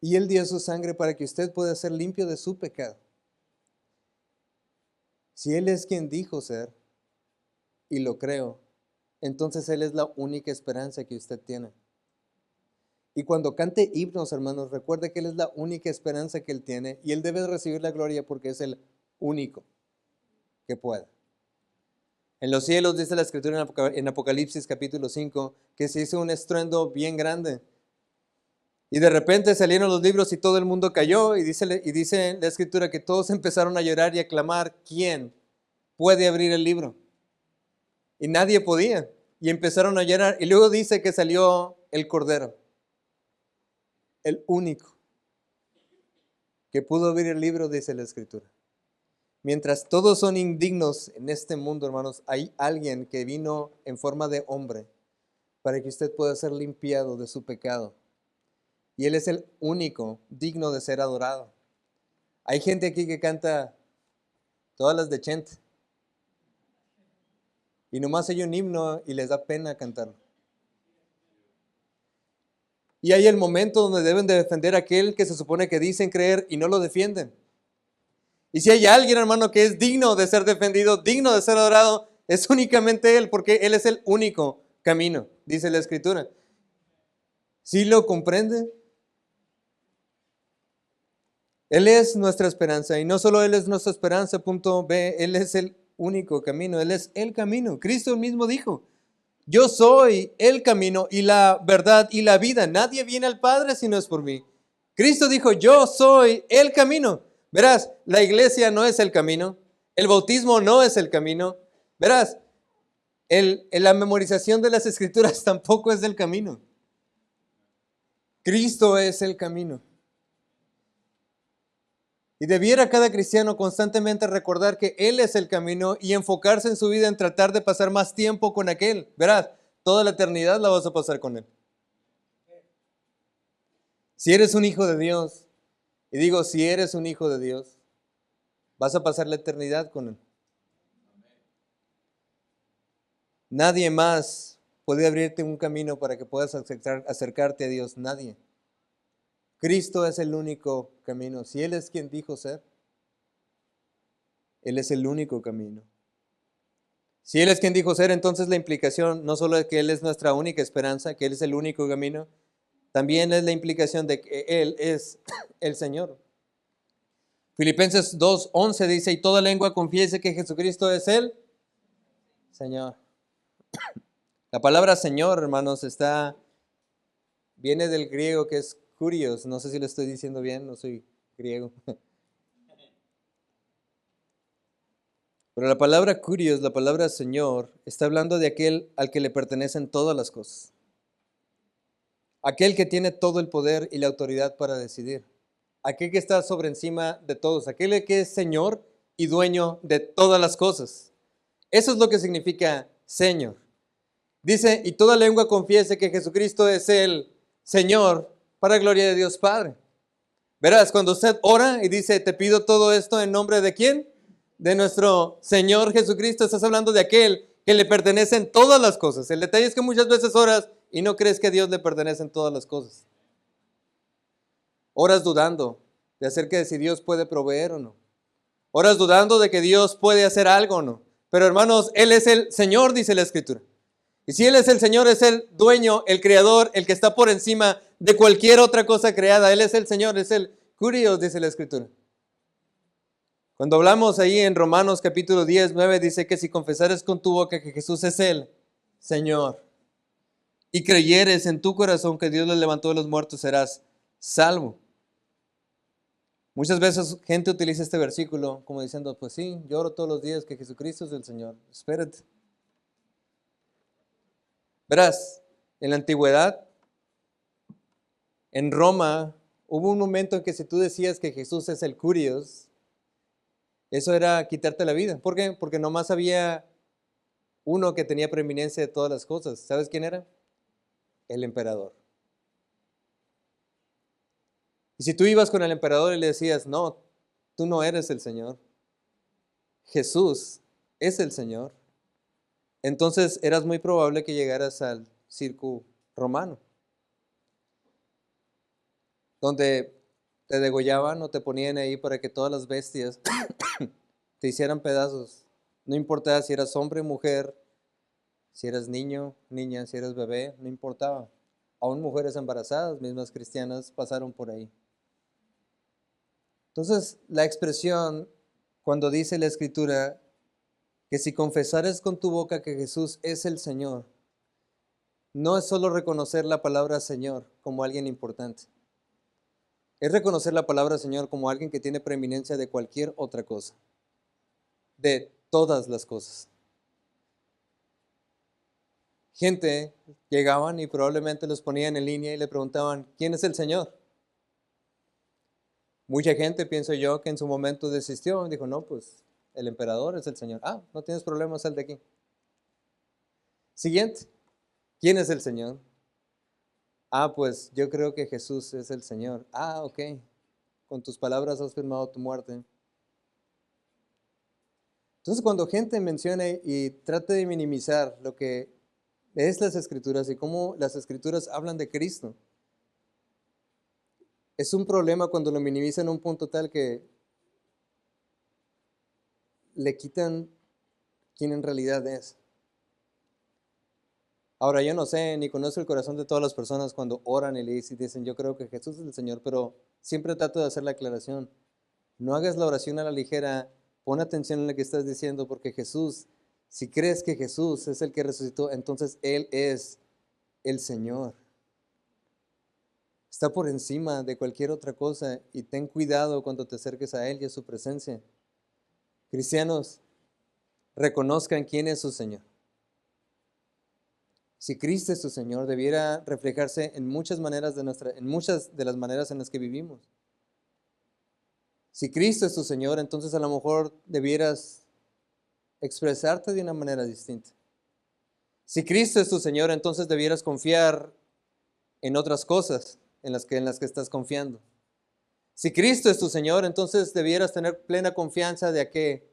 Y Él dio su sangre para que usted pueda ser limpio de su pecado. Si Él es quien dijo ser, y lo creo, entonces Él es la única esperanza que usted tiene. Y cuando cante himnos, hermanos, recuerde que Él es la única esperanza que Él tiene y Él debe recibir la gloria porque es el único que puede. En los cielos, dice la Escritura en Apocalipsis capítulo 5, que se hizo un estruendo bien grande. Y de repente salieron los libros y todo el mundo cayó y dice la Escritura que todos empezaron a llorar y a clamar, ¿quién puede abrir el libro? Y nadie podía. Y empezaron a llorar. Y luego dice que salió el Cordero, el único que pudo abrir el libro, dice la Escritura. Mientras todos son indignos en este mundo, hermanos, hay alguien que vino en forma de hombre para que usted pueda ser limpiado de su pecado. Y Él es el único digno de ser adorado. Hay gente aquí que canta todas las de Chente. Y nomás hay un himno y les da pena cantarlo. Y hay el momento donde deben de defender a aquel que se supone que dicen creer y no lo defienden. Y si hay alguien, hermano, que es digno de ser defendido, digno de ser adorado, es únicamente Él, porque Él es el único camino, dice la Escritura. ¿Sí lo comprende? Él es nuestra esperanza, y no solo Él es nuestra esperanza, punto B, Él es el único camino, Él es el camino. Cristo mismo dijo, yo soy el camino y la verdad y la vida. Nadie viene al Padre si no es por mí. Cristo dijo, yo soy el camino. Verás, la iglesia no es el camino, el bautismo no es el camino. Verás, la memorización de las Escrituras tampoco es el camino. Cristo es el camino. Y debiera cada cristiano constantemente recordar que Él es el camino y enfocarse en su vida en tratar de pasar más tiempo con aquel. Verás, toda la eternidad la vas a pasar con Él. Si eres un hijo de Dios, y digo, si eres un hijo de Dios, vas a pasar la eternidad con Él. Nadie más puede abrirte un camino para que puedas acercarte a Dios. Nadie. Cristo es el único camino. Si Él es quien dijo ser, Él es el único camino. Si Él es quien dijo ser, entonces la implicación no solo es que Él es nuestra única esperanza, que Él es el único camino, también es la implicación de que Él es el Señor. Filipenses 2:11 dice, y toda lengua confiese que Jesucristo es el Señor. La palabra Señor, hermanos, viene del griego que es kurios. No sé si lo estoy diciendo bien, no soy griego. Pero la palabra kurios, la palabra Señor, está hablando de aquel al que le pertenecen todas las cosas. Aquel que tiene todo el poder y la autoridad para decidir. Aquel que está sobre encima de todos. Aquel que es Señor y dueño de todas las cosas. Eso es lo que significa Señor. Dice, y toda lengua confiese que Jesucristo es el Señor para gloria de Dios Padre. Verás, cuando usted ora y dice, te pido todo esto en nombre de ¿quién? De nuestro Señor Jesucristo. Estás hablando de aquel que le pertenecen todas las cosas. El detalle es que muchas veces oras y no crees que a Dios le pertenecen todas las cosas. Oras dudando de acerca de si Dios puede proveer o no. Oras dudando de que Dios puede hacer algo o no. Pero hermanos, Él es el Señor, dice la Escritura. Y si Él es el Señor, es el dueño, el creador, el que está por encima de cualquier otra cosa creada. Él es el Señor, es el Kurios, dice la Escritura. Cuando hablamos ahí en Romanos capítulo 10, 9, dice que si confesares con tu boca que Jesús es el Señor y creyeres en tu corazón que Dios le levantó de los muertos, serás salvo. Muchas veces gente utiliza este versículo como diciendo, pues sí, yo oro todos los días que Jesucristo es el Señor. Espérate. Verás, en la antigüedad, en Roma, hubo un momento en que si tú decías que Jesús es el Kurios, eso era quitarte la vida. ¿Por qué? Porque nomás había uno que tenía preeminencia de todas las cosas. ¿Sabes quién era? El emperador. Y si tú ibas con el emperador y le decías, no, tú no eres el Señor, Jesús es el Señor, entonces eras muy probable que llegaras al circo romano, donde te degollaban o te ponían ahí para que todas las bestias te hicieran pedazos. No importaba si eras hombre o mujer, si eras niño, niña, si eras bebé, no importaba. Aún mujeres embarazadas, mismas cristianas, pasaron por ahí. Entonces, la expresión, cuando dice la Escritura, que si confesares con tu boca que Jesús es el Señor, no es solo reconocer la palabra Señor como alguien importante. Es reconocer la palabra Señor como alguien que tiene preeminencia de cualquier otra cosa. De todas las cosas. Gente llegaban y probablemente los ponían en línea y le preguntaban, ¿quién es el Señor? Mucha gente, pienso yo, que en su momento desistió. Dijo, no, pues el emperador es el Señor. Ah, no tienes problema, sal de aquí. Siguiente, ¿quién es el Señor? Ah, pues yo creo que Jesús es el Señor. Ah, ok. Con tus palabras has firmado tu muerte. Entonces, cuando gente mencione y trate de minimizar lo que es las Escrituras y cómo las Escrituras hablan de Cristo, es un problema cuando lo minimizan a un punto tal que le quitan quién en realidad es. Ahora, yo no sé ni conozco el corazón de todas las personas cuando oran y le dicen, yo creo que Jesús es el Señor, pero siempre trato de hacer la aclaración. No hagas la oración a la ligera, pon atención en lo que estás diciendo, porque Jesús, si crees que Jesús es el que resucitó, entonces Él es el Señor. Está por encima de cualquier otra cosa y ten cuidado cuando te acerques a Él y a su presencia. Cristianos, reconozcan quién es su Señor. Si Cristo es tu Señor, debiera reflejarse en muchas maneras en muchas de las maneras en las que vivimos. Si Cristo es tu Señor, entonces a lo mejor debieras expresarte de una manera distinta. Si Cristo es tu Señor, entonces debieras confiar en otras cosas en las que estás confiando. Si Cristo es tu Señor, entonces debieras tener plena confianza de que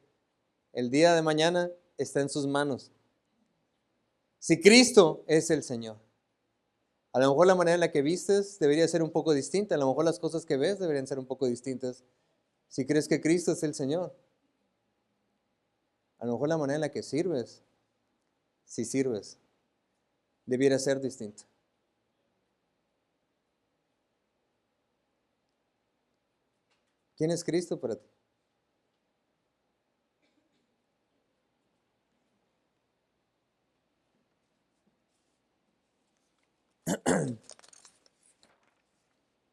el día de mañana está en sus manos. Si Cristo es el Señor, a lo mejor la manera en la que vistes debería ser un poco distinta. A lo mejor las cosas que ves deberían ser un poco distintas. Si crees que Cristo es el Señor, a lo mejor la manera en la que sirves, si sirves, debiera ser distinta. ¿Quién es Cristo para ti?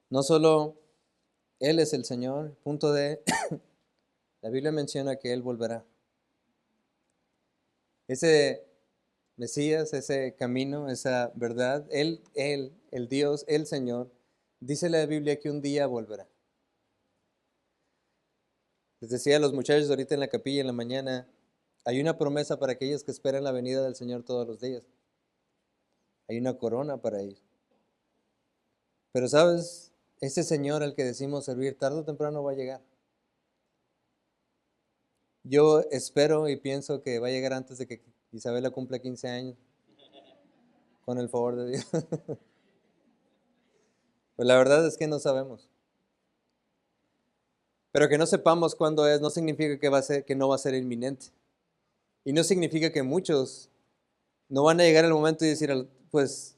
No solo Él es el Señor, punto de, la Biblia menciona que Él volverá. Ese Mesías, ese camino, esa verdad, Él, el Dios, el Señor, dice la Biblia que un día volverá. Les decía a los muchachos ahorita en la capilla en la mañana, hay una promesa para aquellos que esperan la venida del Señor todos los días. Hay una corona para ellos. Pero sabes, ese Señor al que decimos servir tarde o temprano va a llegar. Yo espero y pienso que va a llegar antes de que Isabela cumpla 15 años, con el favor de Dios. Pues la verdad es que no sabemos. Pero que no sepamos cuándo es, no significa que no va a ser inminente. Y no significa que muchos no van a llegar el momento y decir, pues,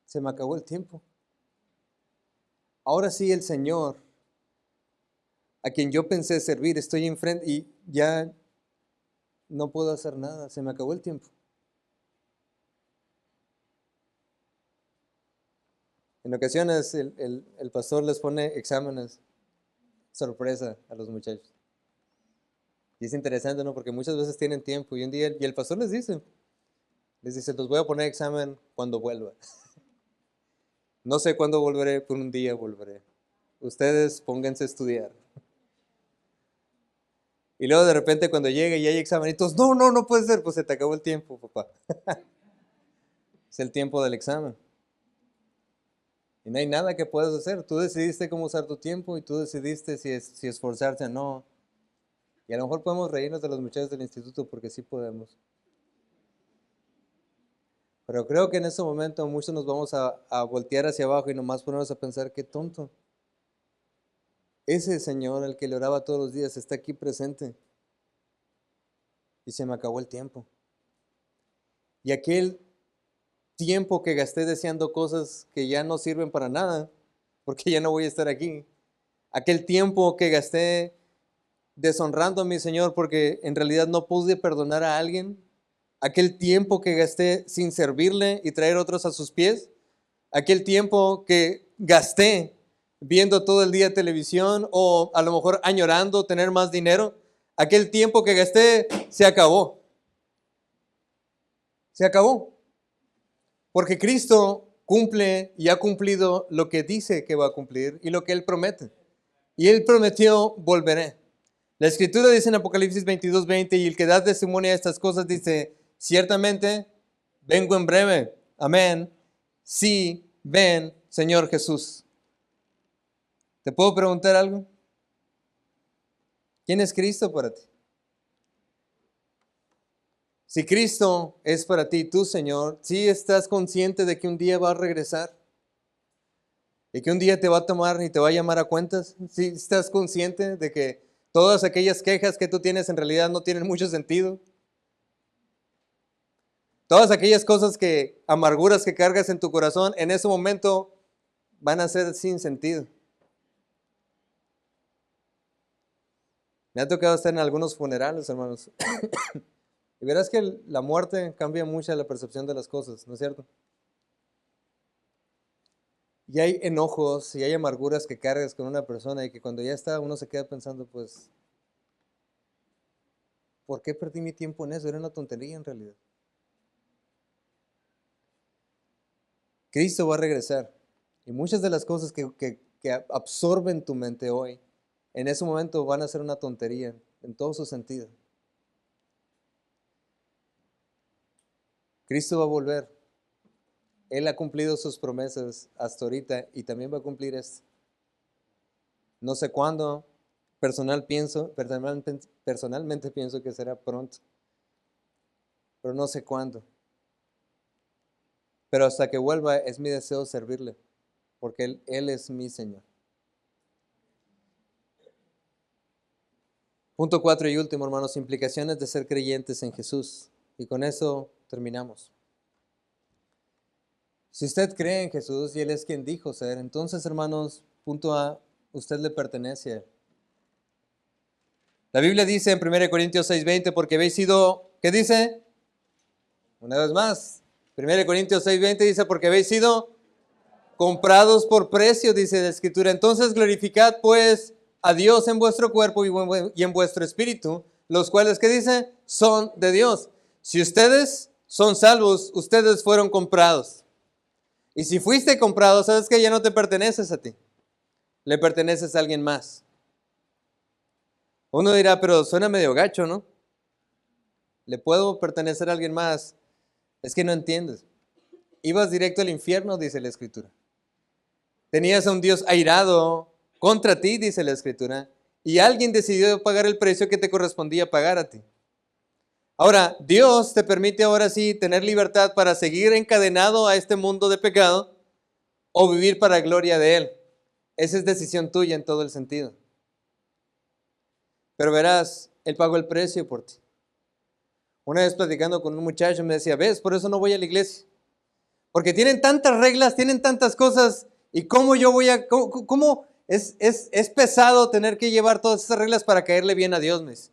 se me acabó el tiempo. Ahora sí el Señor, a quien yo pensé servir, estoy enfrente y ya no puedo hacer nada, se me acabó el tiempo. En ocasiones el pastor les pone exámenes sorpresa a los muchachos. Y es interesante, ¿no? Porque muchas veces tienen tiempo y un día, y el pastor les dice, los voy a poner examen cuando vuelva. No sé cuándo volveré, pero un día volveré. Ustedes pónganse a estudiar. Y luego de repente cuando llega y hay examenitos, no puede ser, pues se te acabó el tiempo, papá. Es el tiempo del examen. Y no hay nada que puedas hacer. Tú decidiste cómo usar tu tiempo y tú decidiste si esforzarte o no. Y a lo mejor podemos reírnos de los muchachos del instituto porque sí podemos. Pero creo que en ese momento muchos nos vamos a voltear hacia abajo y nomás ponernos a pensar, qué tonto. Ese Señor al que le oraba todos los días está aquí presente. Y se me acabó el tiempo. Y aquel tiempo que gasté deseando cosas que ya no sirven para nada, porque ya no voy a estar aquí. Aquel tiempo que gasté deshonrando a mi Señor porque en realidad no pude perdonar a alguien. Aquel tiempo que gasté sin servirle y traer otros a sus pies. Aquel tiempo que gasté viendo todo el día televisión o a lo mejor añorando tener más dinero. Aquel tiempo que gasté se acabó. Se acabó. Porque Cristo cumple y ha cumplido lo que dice que va a cumplir y lo que Él promete. Y Él prometió, volveré. La Escritura dice en Apocalipsis 22:20, y el que da testimonio a estas cosas dice, ciertamente, vengo en breve. Amén. Sí, ven, Señor Jesús. ¿Te puedo preguntar algo? ¿Quién es Cristo para ti? Si Cristo es para ti, tú, Señor, ¿sí estás consciente de que un día va a regresar? ¿Y que un día te va a tomar y te va a llamar a cuentas? ¿Sí estás consciente de que todas aquellas quejas que tú tienes en realidad no tienen mucho sentido? Todas aquellas cosas amarguras que cargas en tu corazón, en ese momento van a ser sin sentido. Me ha tocado estar en algunos funerales, hermanos. Y verás que la muerte cambia mucho la percepción de las cosas, ¿no es cierto? Y hay enojos y hay amarguras que cargas con una persona y que cuando ya está uno se queda pensando, pues, ¿por qué perdí mi tiempo en eso? Era una tontería en realidad. Cristo va a regresar. Y muchas de las cosas que absorben tu mente hoy, en ese momento van a ser una tontería en todo su sentido. Cristo va a volver. Él ha cumplido sus promesas hasta ahorita y también va a cumplir esto. No sé cuándo, personalmente pienso que será pronto, pero no sé cuándo. Pero hasta que vuelva es mi deseo servirle, porque Él es mi Señor. Punto 4 y último, hermanos, implicaciones de ser creyentes en Jesús. Y con eso terminamos. Si usted cree en Jesús y Él es quien dijo ser, entonces, hermanos, punto A, usted le pertenece a Él. La Biblia dice en 1 Corintios 6:20, porque habéis sido, ¿qué dice? Una vez más, 1 Corintios 6:20 dice, porque habéis sido comprados por precio, dice la Escritura. Entonces glorificad pues a Dios en vuestro cuerpo y en vuestro espíritu, los cuales, ¿qué dice? Son de Dios. Si ustedes son salvos, ustedes fueron comprados. Y si fuiste comprado, ¿sabes qué? Ya no te perteneces a ti. Le perteneces a alguien más. Uno dirá, pero suena medio gacho, ¿no? ¿Le puedo pertenecer a alguien más? Es que no entiendes. Ibas directo al infierno, dice la Escritura. Tenías a un Dios airado contra ti, dice la Escritura, y alguien decidió pagar el precio que te correspondía pagar a ti. Ahora, Dios te permite ahora sí tener libertad para seguir encadenado a este mundo de pecado o vivir para gloria de Él. Esa es decisión tuya en todo el sentido. Pero verás, Él pagó el precio por ti. Una vez platicando con un muchacho me decía, ves, por eso no voy a la iglesia. Porque tienen tantas reglas, tienen tantas cosas, y cómo yo voy a, cómo es pesado tener que llevar todas esas reglas para caerle bien a Dios, me dice.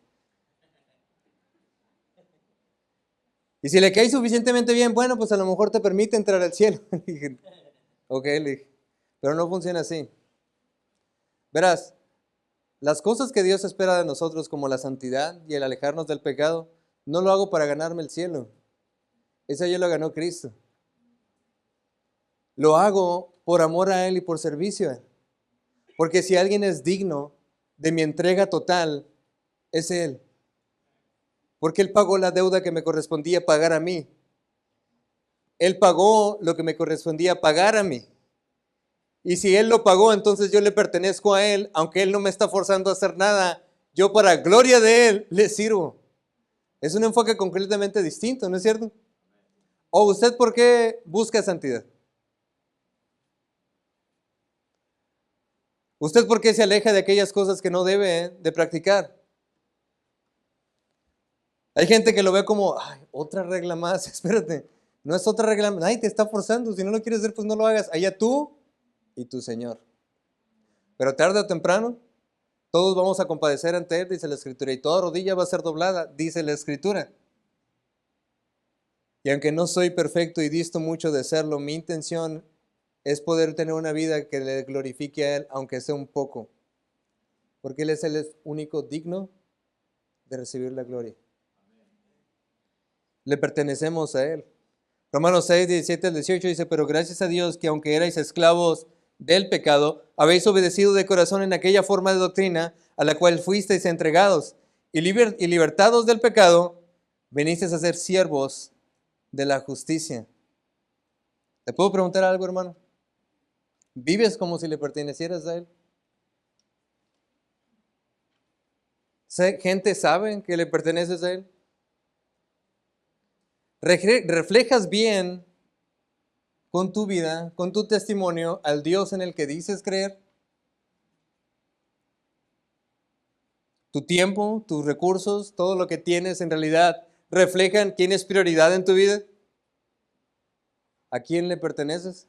Y si le cae suficientemente bien, bueno, pues a lo mejor te permite entrar al cielo. Le dije, ok, le dije, pero no funciona así. Verás, las cosas que Dios espera de nosotros, como la santidad y el alejarnos del pecado, no lo hago para ganarme el cielo. Esa ya lo ganó Cristo. Lo hago por amor a Él y por servicio a Él. Porque si alguien es digno de mi entrega total, es Él. Porque Él pagó la deuda que me correspondía pagar a mí. Él pagó lo que me correspondía pagar a mí. Y si Él lo pagó, entonces yo le pertenezco a Él, aunque Él no me está forzando a hacer nada. Yo para gloria de Él le sirvo. Es un enfoque completamente distinto, ¿no es cierto? ¿O usted por qué busca santidad? ¿Usted por qué se aleja de aquellas cosas que no debe de practicar? Hay gente que lo ve como, ay, otra regla más, espérate, no es otra regla más, nadie te está forzando, si no lo quieres hacer, pues no lo hagas, allá tú y tu Señor. Pero tarde o temprano, todos vamos a compadecer ante Él, dice la Escritura, y toda rodilla va a ser doblada, dice la Escritura. Y aunque no soy perfecto y disto mucho de serlo, mi intención es poder tener una vida que le glorifique a Él, aunque sea un poco, porque Él es el único digno de recibir la gloria. Le pertenecemos a Él. Romanos 6, 17 al 18 dice, pero gracias a Dios que aunque erais esclavos del pecado, habéis obedecido de corazón en aquella forma de doctrina a la cual fuisteis entregados, y libertados del pecado, venisteis a ser siervos de la justicia. ¿Te puedo preguntar algo, hermano? ¿Vives como si le pertenecieras a Él? ¿Gente sabe que le perteneces a Él? ¿Reflejas bien con tu vida, con tu testimonio, al Dios en el que dices creer? Tu tiempo, tus recursos, todo lo que tienes en realidad reflejan quién es prioridad en tu vida. ¿A quién le perteneces?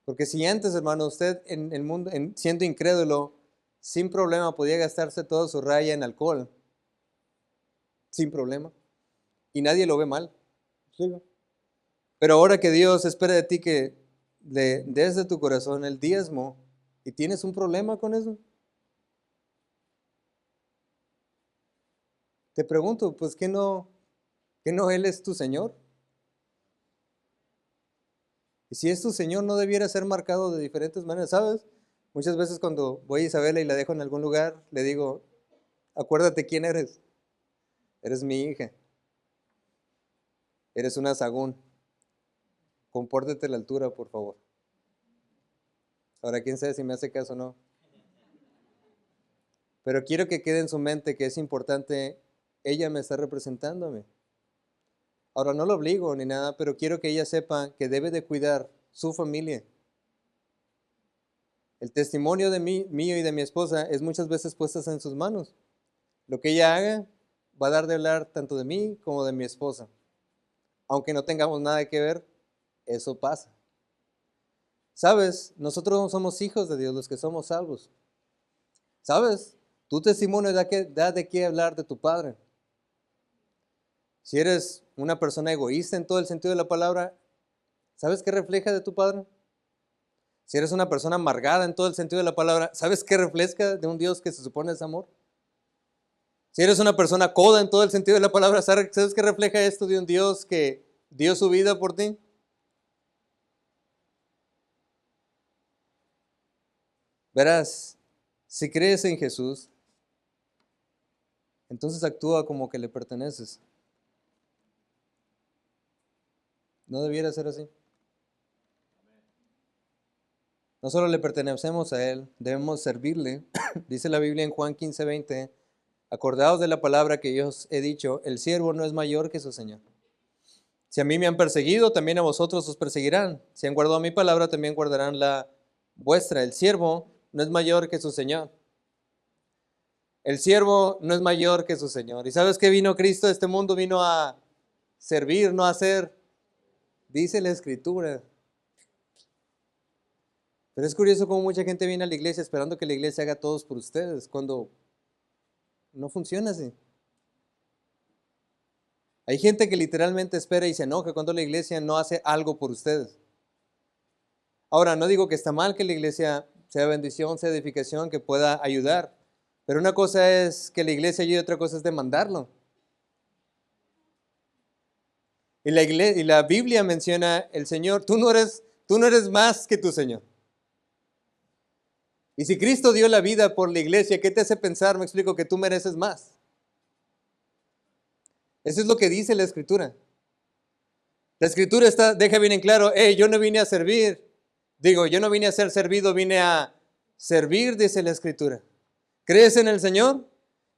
Porque si antes, hermano, usted en el mundo, siendo incrédulo, sin problema podía gastarse toda su raya en alcohol, sin problema, y nadie lo ve mal. ¿Sí? Pero ahora que Dios espera de ti que le des de tu corazón el diezmo y tienes un problema con eso, te pregunto, pues ¿qué no Él es tu Señor? Y si es tu Señor, no debiera ser marcado de diferentes maneras, ¿sabes? Muchas veces cuando voy a Isabela y la dejo en algún lugar, le digo, acuérdate quién eres. Eres mi hija. Eres una sagún. Compórtate a la altura, por favor. Ahora, quién sabe si me hace caso o no. Pero quiero que quede en su mente que es importante, ella me está representando a mí. Ahora, no lo obligo ni nada, pero quiero que ella sepa que debe de cuidar su familia. El testimonio de mío y de mi esposa es muchas veces puestas en sus manos. Lo que ella haga va a dar de hablar tanto de mí como de mi esposa. Aunque no tengamos nada que ver, eso pasa. ¿Sabes? Nosotros no somos hijos de Dios, los que somos salvos. ¿Sabes? Tu testimonio da de qué hablar de tu padre. Si eres una persona egoísta en todo el sentido de la palabra, ¿sabes qué refleja de tu padre? Si eres una persona amargada en todo el sentido de la palabra, ¿sabes qué refleja de un Dios que se supone es amor? Si eres una persona coda en todo el sentido de la palabra, ¿sabes qué refleja esto de un Dios que dio su vida por ti? Verás, si crees en Jesús, entonces actúa como que le perteneces. No debiera ser así. No solo le pertenecemos a Él, debemos servirle. Dice la Biblia en Juan 15:20, acordaos de la palabra que yo os he dicho, el siervo no es mayor que su Señor. Si a mí me han perseguido, también a vosotros os perseguirán. Si han guardado mi palabra, también guardarán la vuestra. El siervo no es mayor que su Señor. El siervo no es mayor que su Señor. ¿Y sabes qué vino Cristo a este mundo? Vino a servir, no a ser. Dice la Escritura. Pero es curioso cómo mucha gente viene a la iglesia esperando que la iglesia haga todos por ustedes, cuando no funciona así. Hay gente que literalmente espera y se enoja cuando la iglesia no hace algo por ustedes. Ahora, no digo que está mal que la iglesia sea bendición, sea edificación, que pueda ayudar. Pero una cosa es que la iglesia ayude y otra cosa es demandarlo. Y la Biblia menciona el Señor, tú no eres más que tu Señor. Y si Cristo dio la vida por la iglesia, ¿qué te hace pensar, me explico, que tú mereces más? Eso es lo que dice la Escritura. La Escritura deja bien en claro, yo no vine a servir. Yo no vine a ser servido, vine a servir, dice la Escritura. ¿Crees en el Señor?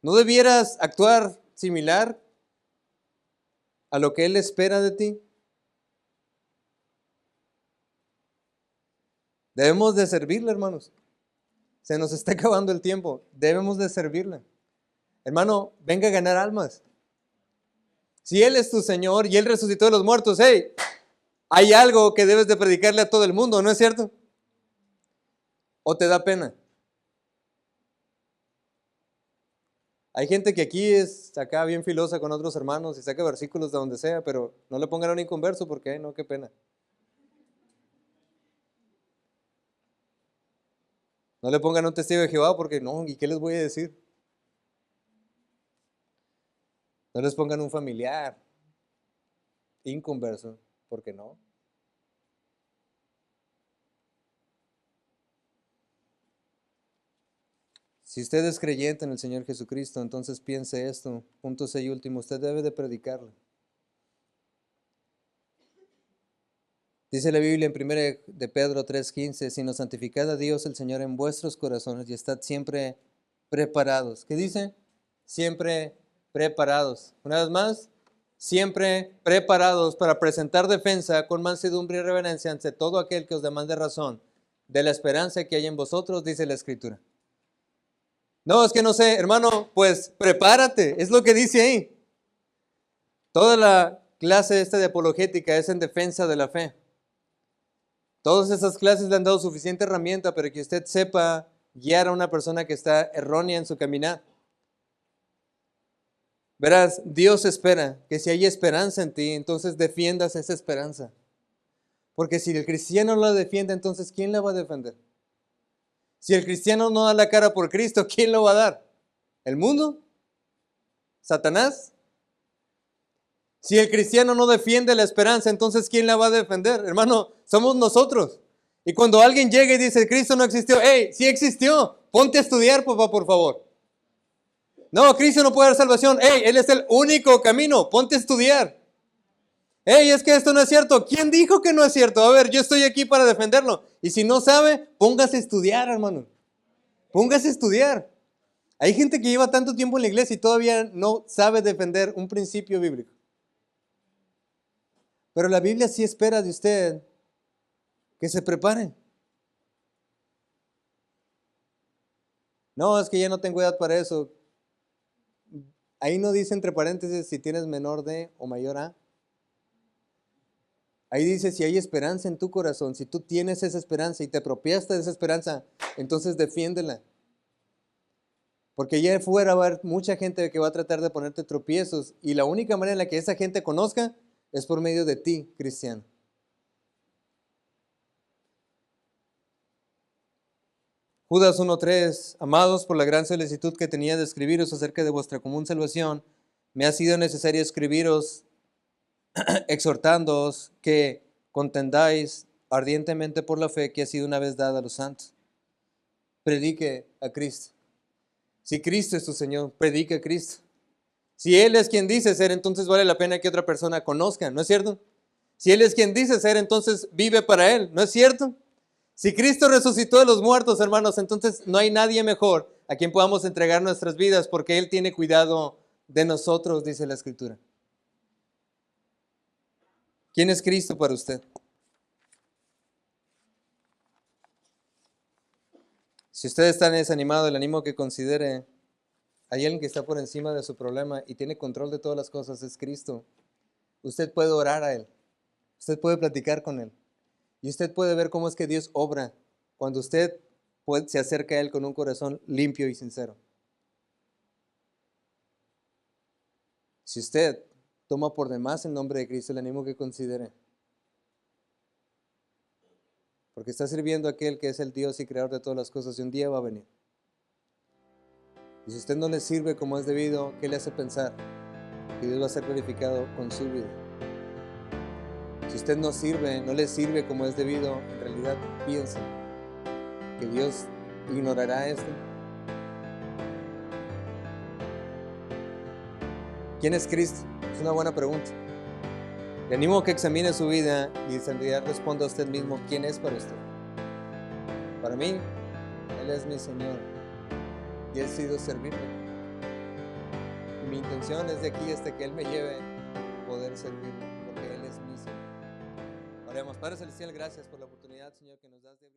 ¿No debieras actuar similar a lo que Él espera de ti? Debemos de servirle, hermanos. Se nos está acabando el tiempo. Debemos de servirle. Hermano, venga a ganar almas. Si Él es tu Señor y Él resucitó de los muertos, hey, hay algo que debes de predicarle a todo el mundo, ¿no es cierto? ¿O te da pena? Hay gente que aquí es acá bien filosa con otros hermanos y saca versículos de donde sea, pero no le pongan a un inconverso porque, no, qué pena. No le pongan a un testigo de Jehová porque, no, ¿y qué les voy a decir? No les pongan un familiar inconverso, porque no. Si usted es creyente en el Señor Jesucristo, entonces piense esto, punto 6 y último, usted debe de predicarlo. Dice la Biblia en 1 de Pedro 3:15, sino santificad a Dios el Señor en vuestros corazones y estad siempre preparados. ¿Qué dice? Siempre preparados. Una vez más, siempre preparados para presentar defensa con mansedumbre y reverencia ante todo aquel que os demande razón de la esperanza que hay en vosotros, dice la Escritura. No, es que no sé, hermano, pues prepárate, es lo que dice ahí. Toda la clase esta de apologética es en defensa de la fe. Todas esas clases le han dado suficiente herramienta para que usted sepa guiar a una persona que está errónea en su caminar. Verás, Dios espera que si hay esperanza en ti, entonces defiendas esa esperanza. Porque si el cristiano no la defiende, entonces ¿quién la va a defender? Si el cristiano no da la cara por Cristo, ¿quién lo va a dar? ¿El mundo? ¿Satanás? Si el cristiano no defiende la esperanza, entonces ¿quién la va a defender? Hermano, somos nosotros. Y cuando alguien llega y dice, Cristo no existió, hey, sí existió, ponte a estudiar, papá, por favor. No, Cristo no puede dar salvación, hey, Él es el único camino, ponte a estudiar. Hey, es que esto no es cierto. ¿Quién dijo que no es cierto? A ver, yo estoy aquí para defenderlo. Y si no sabe, póngase a estudiar, hermano. Póngase a estudiar. Hay gente que lleva tanto tiempo en la iglesia y todavía no sabe defender un principio bíblico. Pero la Biblia sí espera de usted que se prepare. No, es que ya no tengo edad para eso. Ahí no dice entre paréntesis si tienes menor de o mayor a. Ahí dice si hay esperanza en tu corazón, si tú tienes esa esperanza y te apropiaste de esa esperanza, entonces defiéndela. Porque allá afuera va a haber mucha gente que va a tratar de ponerte tropiezos y la única manera en la que esa gente conozca es por medio de ti, cristiano. Judas 1:3, amados, por la gran solicitud que tenía de escribiros acerca de vuestra común salvación, me ha sido necesario escribiros exhortándoos que contendáis ardientemente por la fe que ha sido una vez dada a los santos. Predique a Cristo. Si Cristo es tu Señor, predique a Cristo. Si Él es quien dice ser, entonces vale la pena que otra persona conozca, ¿no es cierto? Si Él es quien dice ser, entonces vive para Él, ¿no es cierto? Si Cristo resucitó de los muertos, hermanos, entonces no hay nadie mejor a quien podamos entregar nuestras vidas porque Él tiene cuidado de nosotros, dice la Escritura. ¿Quién es Cristo para usted? Si usted está desanimado, le animo que considere, hay alguien que está por encima de su problema y tiene control de todas las cosas, es Cristo. Usted puede orar a Él, usted puede platicar con Él y usted puede ver cómo es que Dios obra cuando usted se acerca a Él con un corazón limpio y sincero. Si usted toma por demás el nombre de Cristo, le animo que considere. Porque está sirviendo a aquel que es el Dios y creador de todas las cosas y un día va a venir. Y si usted no le sirve como es debido, ¿qué le hace pensar? Que Dios va a ser glorificado con su vida. Si usted no sirve, no le sirve como es debido, en realidad piensa que Dios ignorará esto. ¿Quién es Cristo? Es una buena pregunta. Le animo a que examine su vida y en realidad responda a usted mismo quién es para usted. Para mí, Él es mi Señor y Él ha sido servirle. Y mi intención es de aquí hasta que Él me lleve a poder servirle, porque Él es mi Señor. Oremos. Padre Celestial, gracias por la oportunidad, Señor, que nos das de